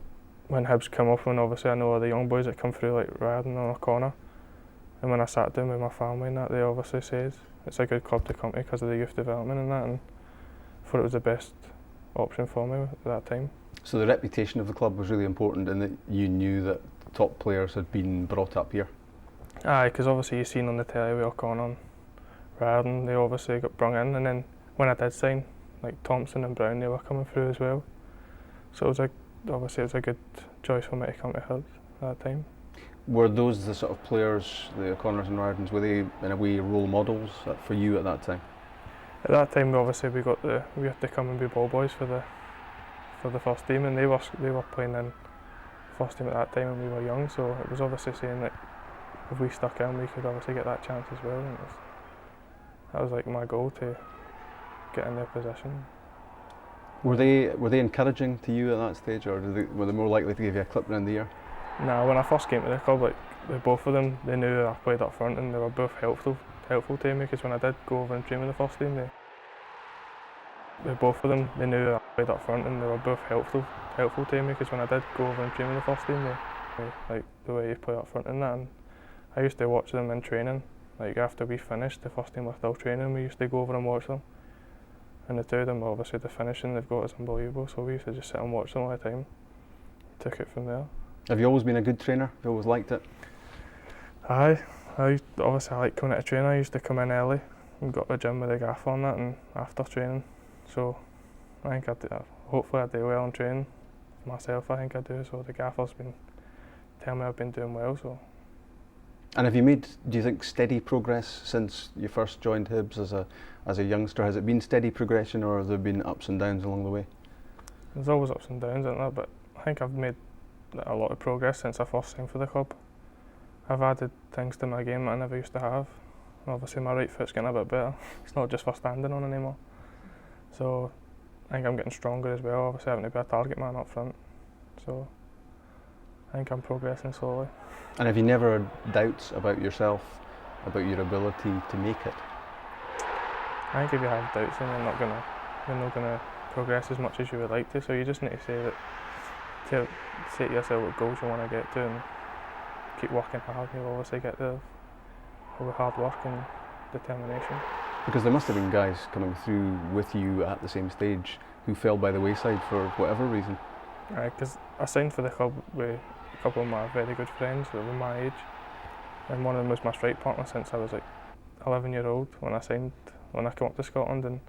S10: when Hibs came up, and obviously I know all the young boys that come through, like Ryan on O'Connor, and when I sat down with my family and that, they obviously said it's a good club to come to because of the youth development and that, and I thought it was the best option for me at that time. So
S9: the reputation of the club was really important, in that you knew that top players had been brought up here?
S10: Aye, because obviously you seen on the telly with O'Connor and Ryan, they obviously got brung in, and then when I did sign, like Thompson and Brown, they were coming through as well. So obviously it was a good choice for me to come to Hibs at that time.
S9: Were those the sort of players, the O'Connors and Riordans, were they in a way role models for you at that time?
S10: At that time, obviously we had to come and be ball boys for the first team, and they were playing in the first team at that time when we were young. So it was obviously saying that if we stuck in, we could obviously get that chance as well. And that was like my goal, to get in their position.
S9: Were they encouraging to you at that stage, or were they more likely to give you a clip round the ear?
S10: Nah, when I first came to the club, like both of them, they knew I played up front, and they were both helpful to me, because when I did go over and train with the first team, both of them, they knew I played up front, and they were both helpful to me, because when I did go over and train with the first team, they like the way you play up front and that. And I used to watch them in training. Like after we finished, the first team were still training, we used to go over and watch them. And the two of them, obviously the finishing they've got is unbelievable, so we used to just sit and watch them all the time. Took it from there.
S9: Have you always been a good trainer? Have you always liked it?
S10: Aye, obviously I like coming to train. I used to come in early and got to the gym with the gaffer on that, and after training. So I think hopefully I do well in training. Myself, I think I do, so the gaffer's been telling me I've been doing well. So.
S9: And have you made, do you think, steady progress since you first joined Hibs as a youngster? Has it been steady progression, or have there been ups and downs along the way?
S10: There's always ups and downs, isn't there? But I think I've made a lot of progress since I first signed for the club. I've added things to my game that I never used to have. Obviously my right foot's getting a bit better. It's not just for standing on anymore. So I think I'm getting stronger as well, obviously having to be a target man up front. So I think I'm progressing slowly.
S9: And have you never had doubts about yourself, about your ability to make it?
S10: I think if you have doubts, then you're not gonna progress as much as you would like to. So you just need to say to yourself what goals you want to get to, and keep working hard. You'll obviously get there with hard work and determination.
S9: Because there must have been guys coming through with you at the same stage who fell by the wayside for whatever reason.
S10: Because I signed for the club with a couple of my very good friends that were my age, and one of them was my strike partner since I was like 11-year-old when I came up to Scotland. And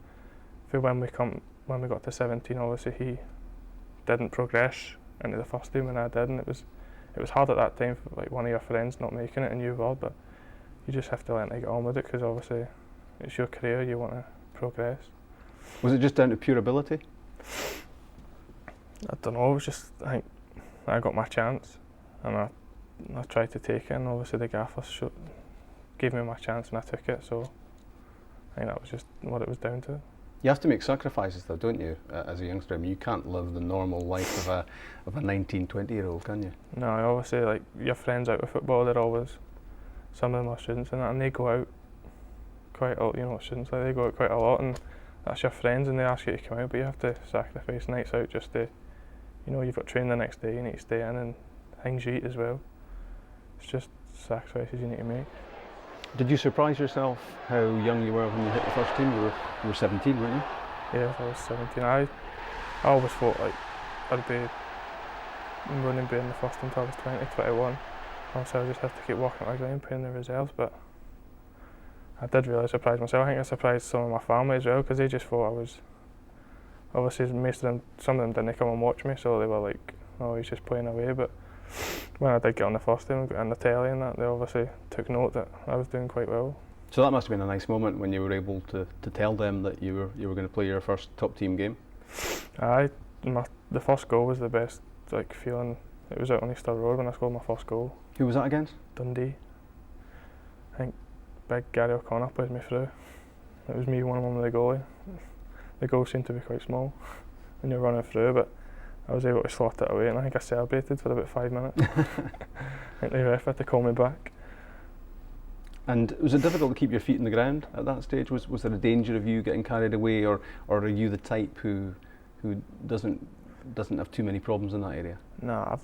S10: for when we got to 17, obviously he didn't progress into the first team, and I did, and it was hard at that time for like one of your friends not making it and you were, but you just have to learn to get on with it, because obviously it's your career, you want to progress.
S9: Was it just down to pure ability?
S10: I don't know, it was just, I think I got my chance and I tried to take it, and obviously the gaffer gave me my chance and I took it, so I think that was just what it was down to.
S9: You have to make sacrifices though, don't you, as a youngster? I mean, you can't live the normal life of a 19, 20-year-old, can you?
S10: No, obviously, like, your friends out with football, they're always, some of them are students and they go out quite a lot, you know what students like, they go out quite a lot, and that's your friends and they ask you to come out, but you have to sacrifice nights out just to, you know, you've got training the next day, you need to stay in, and things you eat as well. It's just sacrifices you need to make.
S9: Did you surprise yourself how young you were when you hit the first team? You were 17, weren't you?
S10: Yeah, I was 17. I always thought like wouldn't be in the first team until I was 20, 21. Obviously I just have to keep working my grind, playing the reserves, but I did really surprise myself. I think I surprised some of my family as well, because they just thought I was, obviously some of them didn't come and watch me, so they were like, oh, he's just playing away, but when I did get on the first team, got in the telly and that, they obviously took note that I was doing quite well.
S9: So that must have been a nice moment when you were able to tell them that you were going to play your first top team game.
S10: The first goal was the best feeling. It was out on Easter Road when I scored my first goal.
S9: Who was that against?
S10: Dundee. I think big Gary O'Connor played me through. It was me one-on-one with the goalie. The goal seemed to be quite small when you're running through, but I was able to slot it away, and I think I celebrated for about 5 minutes. I think the ref had to call me back.
S9: And was it difficult to keep your feet in the ground at that stage? Was there a danger of you getting carried away, or are you the type who doesn't have too many problems in that area? No,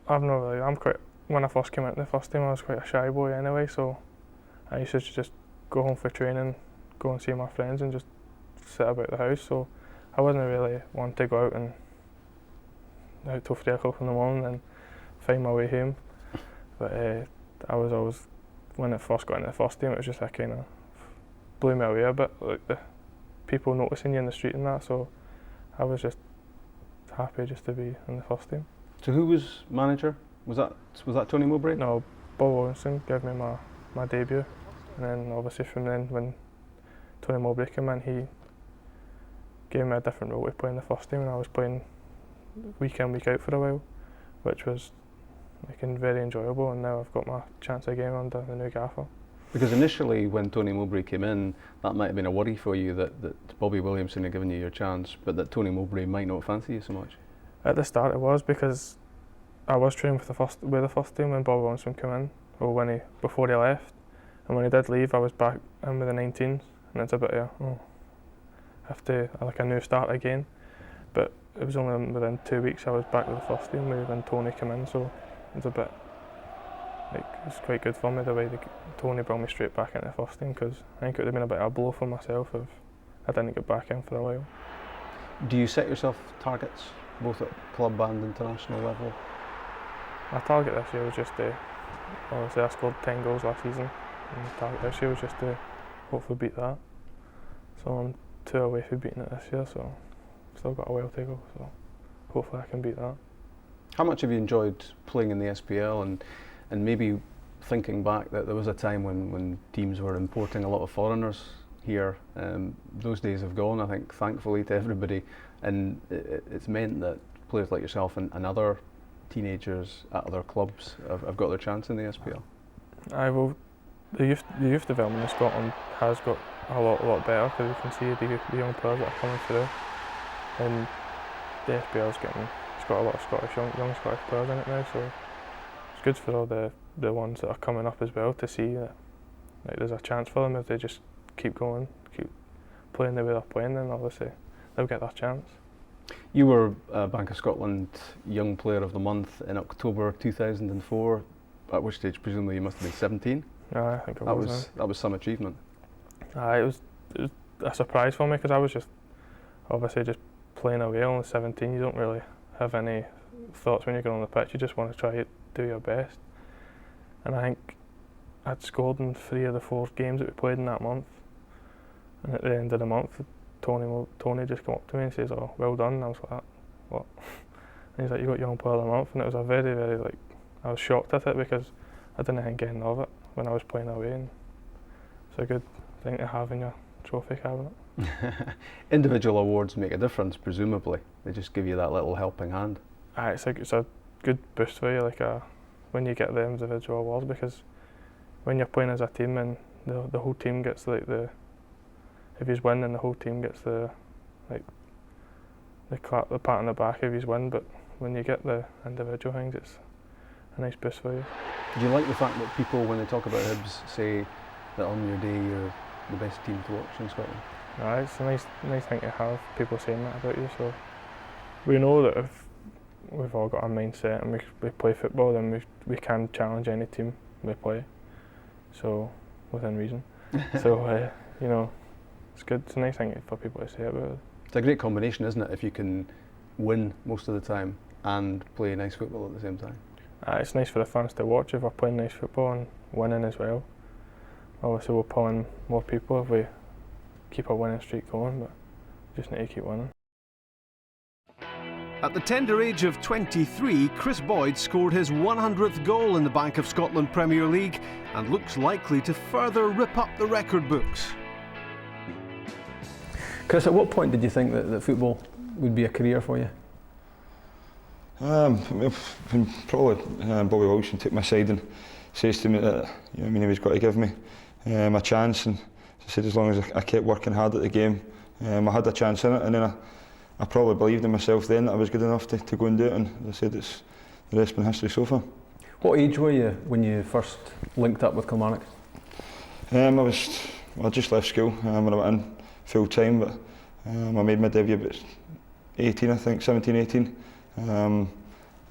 S10: I've not really. When I first came out in the first team, I was quite a shy boy anyway, so I used to just go home for training, go and see my friends, and just sit about the house. So I wasn't really one to go out till 3 o'clock in the morning and find my way home. But I was always, when I first got into the first team, it was just that kind of blew me away a bit, like the people noticing you in the street and that. So I was just happy just to be in the first team.
S9: So who was manager? Was that Tony Mowbray?
S10: No, Bob Williamson gave me my debut, and then obviously from then when Tony Mowbray came in, he gave me a different role to play in the first team, and I was playing week in, week out for a while, which was very enjoyable, and now I've got my chance again under the new gaffer.
S9: Because initially when Tony Mowbray came in, that might have been a worry for you that Bobby Williamson had given you your chance, but that Tony Mowbray might not fancy you so much.
S10: At the start it was, because I was training with the first team when Bobby Williamson came in, or before he left, and when he did leave I was back in with the 19s, and it's a bit have to like a new start again. But it was only within 2 weeks I was back with the first team when Tony came in, so it's a bit it's quite good for me the way Tony brought me straight back into the first team, because I think it would have been a bit of a blow for myself if I didn't get back in for a while.
S9: Do you set yourself targets both at club and international level?
S10: My target this year was just to, obviously I scored 10 goals last season, and the target this year was just to hopefully beat that. So I'm 2 away from beating it this year, so still got a while to go, so hopefully I can beat that.
S9: How much have you enjoyed playing in the SPL, and maybe thinking back that there was a time when teams were importing a lot of foreigners here? Those days have gone, I think, thankfully to everybody, and it's meant that players like yourself and other teenagers at other clubs have got their chance in the SPL.
S10: The youth development in Scotland has got a lot better, because you can see the young players that are coming through, and the SPL's got a lot of young Scottish players in it now, so it's good for all the ones that are coming up as well to see that there's a chance for them if they just keep going, keep playing the way they're playing, then obviously they'll get their chance.
S9: You were Bank of Scotland Young Player of the Month in October 2004, at which stage presumably you must have been 17.
S10: Yeah, I think I was.
S9: That was some achievement.
S10: It was a surprise for me, because I was just playing away, only 17. You don't really have any thoughts when you get on the pitch, you just want to try to do your best. And I think I'd scored in 3 of the 4 games that we played in that month, and at the end of the month Tony just came up to me and says, "Oh, well done." And I was like, "What?" And he's like, "You got Young Player of the Month," and it was a very I was shocked at it, because I didn't think anything of it when I was playing away, and it's a good thing to have in your trophy cabinet.
S9: Individual awards make a difference, presumably. They just give you that little helping hand.
S10: It's a good boost for you, when you get the individual awards, because when you're playing as a team and the whole team gets if you win, then the whole team gets the pat on the back if you win, but when you get the individual things, it's a nice boost for you.
S9: Do you like the fact that people, when they talk about Hibs, say that on your day you're the best team to watch in Scotland?
S10: It's a nice thing to have, people saying that about you, so we know that if we've all got a mindset and we play football, then we can challenge any team we play, so within reason. So it's good. It's a nice thing for people to say about it.
S9: It's a great combination, isn't it, if you can win most of the time and play nice football at the same time?
S10: It's nice for the fans to watch if we're playing nice football and winning as well. Obviously we'll pull in more people if we keep a winning streak going, but just need to keep winning.
S1: At the tender age of 23, Kris Boyd scored his 100th goal in the Bank of Scotland Premier League and looks likely to further rip up the record books.
S9: Kris, at what point did you think that football would be a career for you?
S13: When probably Bobby Wilson took my side and says to me that he was going to give me a chance, and I said as long as I kept working hard at the game, I had a chance in it, and then I probably believed in myself then that I was good enough to go and do it, and as I said, it's the rest been history so far.
S9: What age were you when you first linked up with Kilmarnock?
S13: I just left school when I went in full time, but I made my debut about 18, I think, 17, 18. And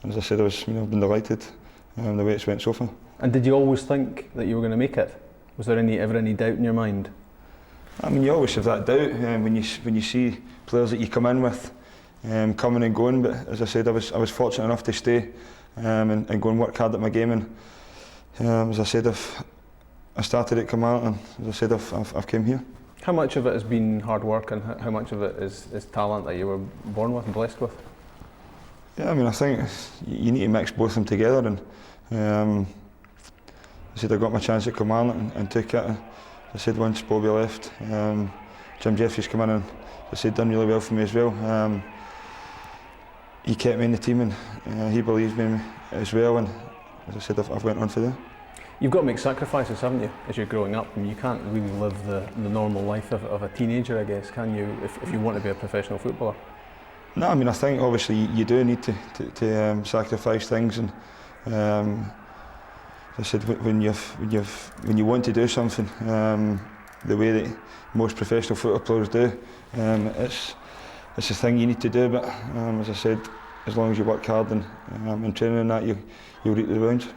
S13: as I said, I've been delighted the way it's went so far.
S9: And did you always think that you were going to make it? Was there ever any doubt in your mind?
S13: You always have that doubt when you see players that you come in with coming and going. But as I said, I was fortunate enough to stay and go and work hard at my game. And as I said, I started at Kilmarnock, and as I said, I've come here.
S9: How much of it has been hard work, and how much of it is talent that you were born with and blessed with?
S13: Yeah, I mean, I think you need to mix both of them together, and I said I got my chance at Kilmarnock and took it. I said once Bobby left, Jim Jeffries came in and I said done really well for me as well. He kept me in the team and he believed me as well, and as I said, I've went on for that.
S9: You've got to make sacrifices, haven't you, as you're growing up? I mean, you can't really live the normal life of a teenager, I guess, can you, if you want to be a professional footballer?
S13: No, I mean, I think obviously you do need to sacrifice things, and as I said, when you want to do something the way that most professional football players do, it's a thing you need to do. But as I said, as long as you work hard and training and that, you'll reap the rewards.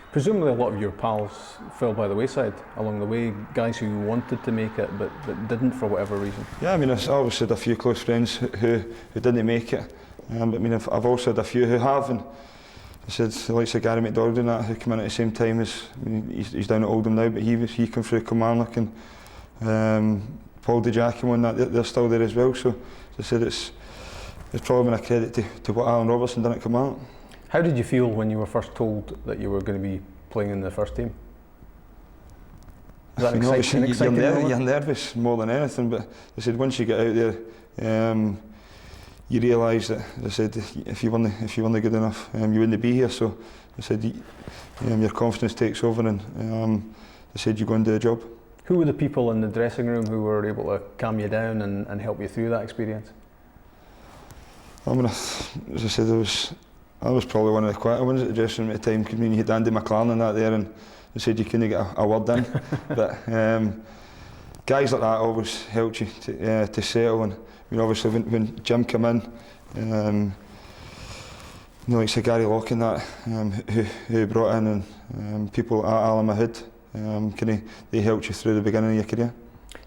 S9: Presumably a lot of your pals fell by the wayside along the way, guys who wanted to make it but didn't for whatever reason.
S13: Yeah, I mean, I've always had a few close friends who didn't make it, but I mean, I've also had a few who have, and I said the likes of Gary McDonald and that, who came in at the same time as, I mean, he's down at Oldham now, but he came through Kilmarnock, and Paul DeJack and that, they're still there as well. So as I said, it's probably been a credit to what Alan Robertson done at Kilmarnock.
S9: How did you feel when you were first told that you were going to be playing in the first team? Was that exciting?
S13: You're nervous more than anything, but I said once you get out there, you realise that, as I said, if you weren't good enough, you wouldn't be here. So I said your confidence takes over, and I said you go and do a job.
S9: Who were the people in the dressing room who were able to calm you down and help you through that experience?
S13: I mean, as I said, I was probably one of the quieter ones at the dressing room at the time, because you had Andy McLaren and that there, and they said you couldn't get a word in. But guys like that always helped you to settle. And I mean, obviously when Jim came in, you know, like Sir Gary Locke and that, who brought in, and people at Alan Mahood, they helped you through the beginning of your career.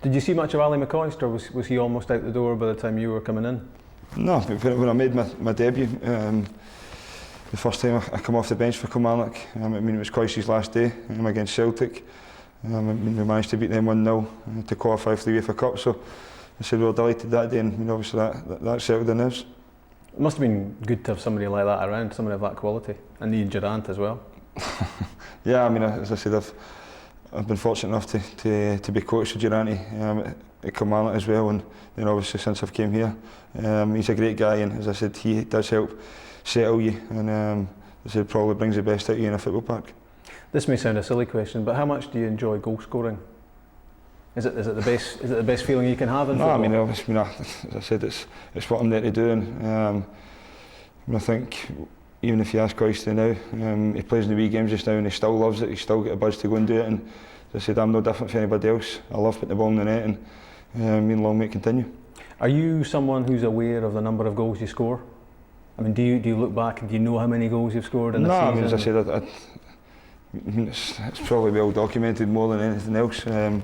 S9: Did you see much of Ali McCoist, or was he almost out the door by the time you were coming in?
S13: No, when I made my debut, the first time I come off the bench for Kilmarnock, I mean, it was Coyce's last day against Celtic. I mean, we managed to beat them 1-0 to qualify for the UEFA Cup, so I said we were delighted that day, and I mean, obviously that settled the nerves.
S9: It must have been good to have somebody like that around, somebody of that quality, and Ian Durrant as well.
S13: Yeah, I mean, as I said, I've been fortunate enough to be coached with Durrant at Kilmarnock as well, and then obviously since I've came here, he's a great guy, and as I said, he does help settle you, and as I said, probably brings the best out of you in a football park. This may sound a silly question, but how much do you enjoy goal scoring? Is it the best feeling you can have in football? No, I mean, obviously, as I said, it's what I'm there to do, and I think even if you ask Coyce now, he plays in the wee games just now and he still loves it. He still got a buzz to go and do it, and as I said, I'm no different from anybody else. I love putting the ball in the net, and me and long may it continue. Are you someone who's aware of the number of goals you score? I mean, do you look back and do you know how many goals you've scored in a season? No, I mean, as I said, it's probably well documented more than anything else. I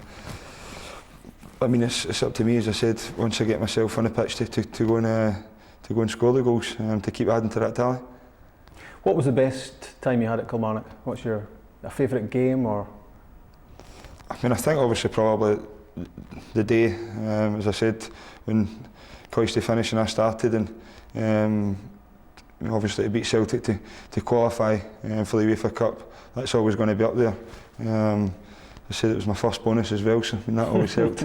S13: mean, it's up to me, as I said, once I get myself on the pitch to go and score the goals, to keep adding to that tally. What was the best time you had at Kilmarnock? What's your favourite game, or? I mean, I think obviously probably the day, as I said, when Coyce finished and I started, and obviously to beat Celtic to qualify for the UEFA Cup, that's always going to be up there. I said it was my first bonus as well, so I mean, that always helped.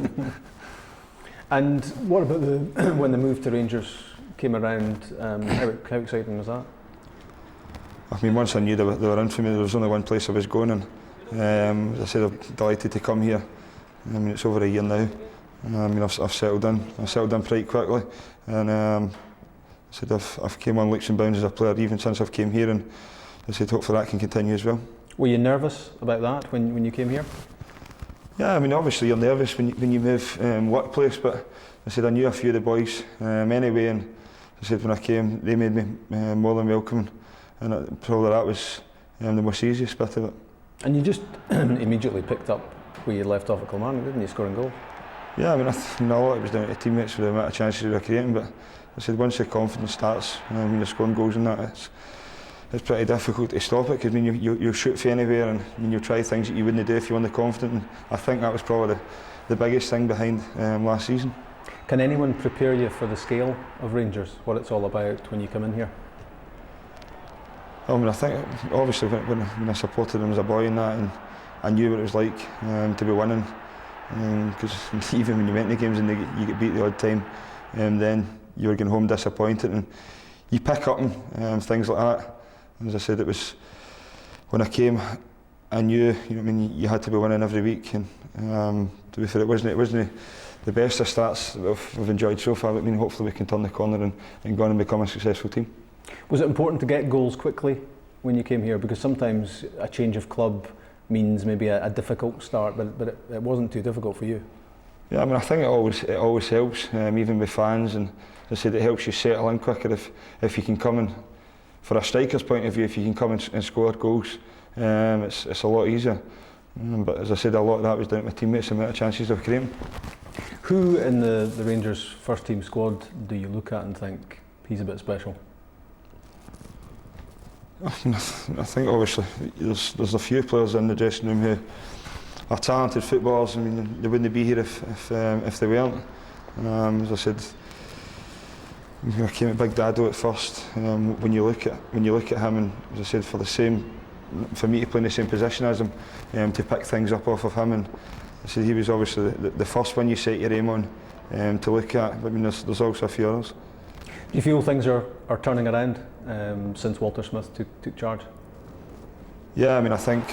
S13: And what about when the move to Rangers came around? How exciting was that? I mean, once I knew they were in for me, there was only one place I was going, and as I said, I'm delighted to come here. I mean, it's over a year now. I mean, I've settled in. I settled in pretty quickly, and I said I've came on leaps and bounds as a player even since I've came here, and I said hopefully that can continue as well. Were you nervous about that when you came here? Yeah, I mean, obviously you're nervous when you move workplace, but I said I knew a few of the boys anyway, and I said when I came, they made me more than welcome, and probably that was the most easiest bit of it. And you just immediately picked up where you left off at Kilmarnock, didn't you, scoring goals? Yeah, I mean, a lot of it was down to teammates for the amount of chances we were creating, but I said once the confidence starts, when you're scoring goals and that, it's pretty difficult to stop it, because I mean, you'll shoot for anywhere, and I mean, you'll try things that you wouldn't do if you weren't confident, and I think that was probably the biggest thing behind last season. Can anyone prepare you for the scale of Rangers, what it's all about when you come in here? I mean, I think obviously when I supported him as a boy and that, and I knew what it was like to be winning, because even when you went to games and you get beat the odd time, then you were going home disappointed, and you pick up and things like that. And as I said, it was when I came, I knew, you know what I mean, you had to be winning every week, and to be fair, it wasn't the best of starts that we've enjoyed so far, but I mean, hopefully we can turn the corner and go on and become a successful team.
S9: Was it important to get goals quickly when you came here? Because sometimes a change of club means maybe a difficult start, but it wasn't too difficult for you.
S13: Yeah, I mean, I think it always helps, even with fans, and as I said, it helps you settle in quicker if you can come in, for a striker's point of view, if you can come and score goals, it's a lot easier. But as I said, a lot of that was down to my teammates, the amount of chances they've created.
S9: Who in the Rangers first team squad do you look at and think he's a bit special?
S13: I think obviously there's a few players in the dressing room who are talented footballers. I mean, they wouldn't be here if they weren't. As I said, I came at Big Dado at first. When you look at him, and as I said, for me to play in the same position as him, to pick things up off of him, and I said he was obviously the first one you set your aim on to look at. But I mean, there's also a few others.
S9: Do you feel things are turning around since Walter Smith took charge?
S13: Yeah, I mean, I think,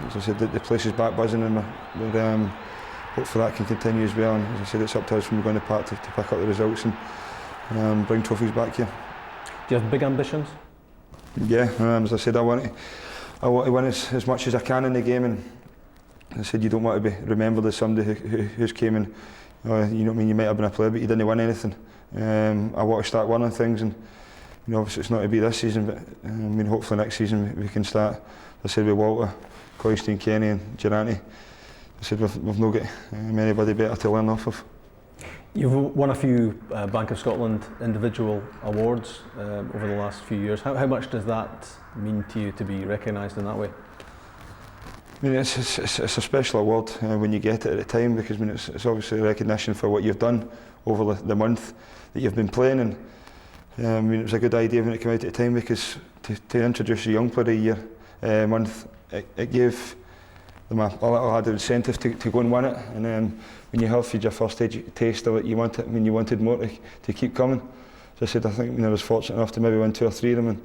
S13: as I said, the place is back buzzing, and hopefully that can continue as well. And as I said, it's up to us when we go in the park to pick up the results and bring trophies back here.
S9: Do you have big ambitions?
S13: Yeah, as I said, I want to win as much as I can in the game, and as I said, you don't want to be remembered as somebody who's came and you know what I mean, you might have been a player but you didn't win anything. I want to start winning things, and you know, obviously it's not to be this season, but I mean, hopefully next season we can start. As I said, with Walter, Coisteen, Kenny and Durante, I said we've not got anybody better to learn off of.
S9: You've won a few Bank of Scotland individual awards over the last few years. How much does that mean to you to be recognised in that way?
S13: I mean, it's a special award when you get it at the time, because I mean, it's obviously a recognition for what you've done over the month that you've been playing, and I mean, it was a good idea when it came out at the time, because to introduce a young player a year month, it gave them a little added incentive to go and win it, and when you have your first taste of it, you wanted more to keep coming. As I said, I think I was fortunate enough to maybe win 2 or 3 of them,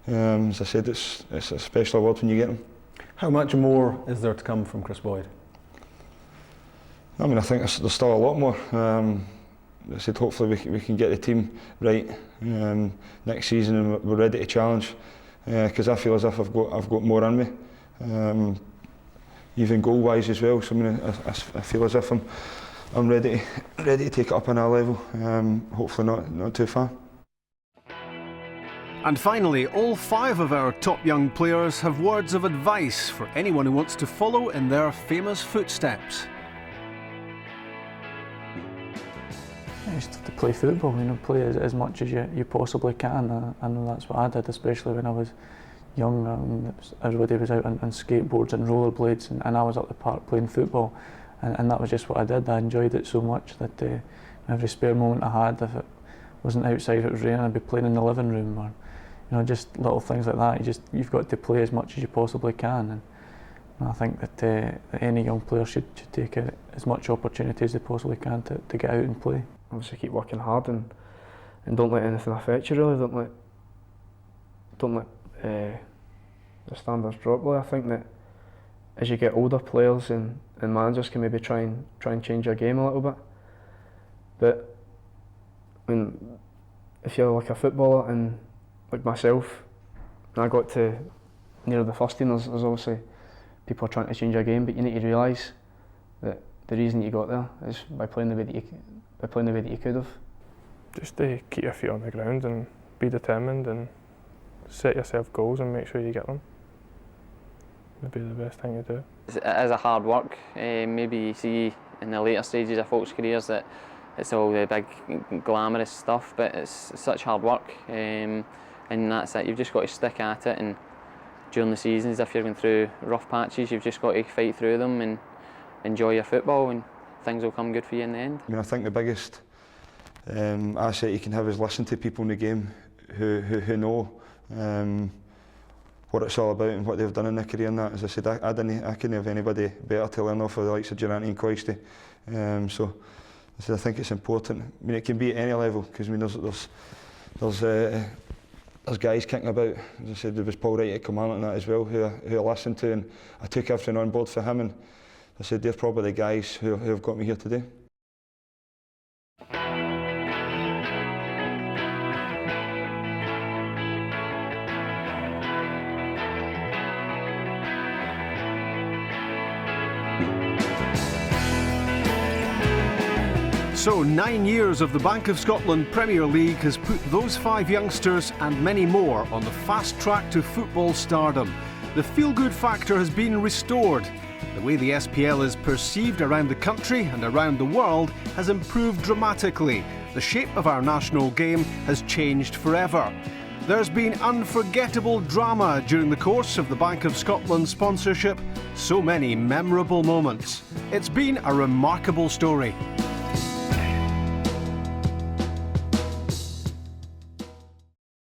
S13: and as I said, it's a special award when you get them.
S9: How much more is there to come from Kris Boyd?
S13: I mean, I think there's still a lot more. I said hopefully we can get the team right next season, and we're ready to challenge, because I feel as if I've got more in me, even goal wise as well. So I mean, I feel as if I'm ready to take it up on our level. Hopefully not too far.
S1: And finally, all 5 of our top young players have words of advice for anyone who wants to follow in their famous footsteps.
S10: Just to play football, you know, play as much as you possibly can. I know that's what I did, especially when I was young. Everybody was out on skateboards and rollerblades, and I was at the park playing football, and that was just what I did. I enjoyed it so much that every spare moment I had, if it wasn't outside, if it was raining, I'd be playing in the living room, or you know, just little things like that. You've got to play as much as you possibly can, and I think that any young player should take as much opportunity as they possibly can to get out and play.
S11: Obviously keep working hard and don't let anything affect you really. Don't let the standards drop. Really. I think that as you get older, players and managers can maybe try and change your game a little bit. But I mean, if you're like a footballer and like myself, and I got to near the first team, there's obviously people trying to change your game, but you need to realise that the reason you got there is by playing the way that you could have.
S14: Just to keep your feet on the ground and be determined and set yourself goals and make sure you get them. Would be the best thing to do.
S12: It is a hard work. Maybe you see in the later stages of folks' careers that it's all the big glamorous stuff, but it's such hard work, and that's it. You've just got to stick at it, and during the seasons, if you're going through rough patches, you've just got to fight through them and enjoy your football, and things will come good for you in the end.
S13: I mean, I think the biggest asset you can have is listen to people in the game who know what it's all about and what they've done in their career and that. As I said, I couldn't have anybody better to learn off of the likes of Durante and Coisty. So I said, I think it's important. I mean, it can be at any level, because I mean, there's guys kicking about. As I said, there was Paul Wright at Kilmarnock and that as well, who I listened to, and I took everything on board for him, and I said, they're probably the guys who have got me here today.
S1: So 9 years of the Bank of Scotland Premier League has put those 5 youngsters and many more on the fast track to football stardom. The feel-good factor has been restored. The way the SPL is perceived around the country and around the world has improved dramatically. The shape of our national game has changed forever. There's been unforgettable drama during the course of the Bank of Scotland sponsorship. So many memorable moments. It's been a remarkable story.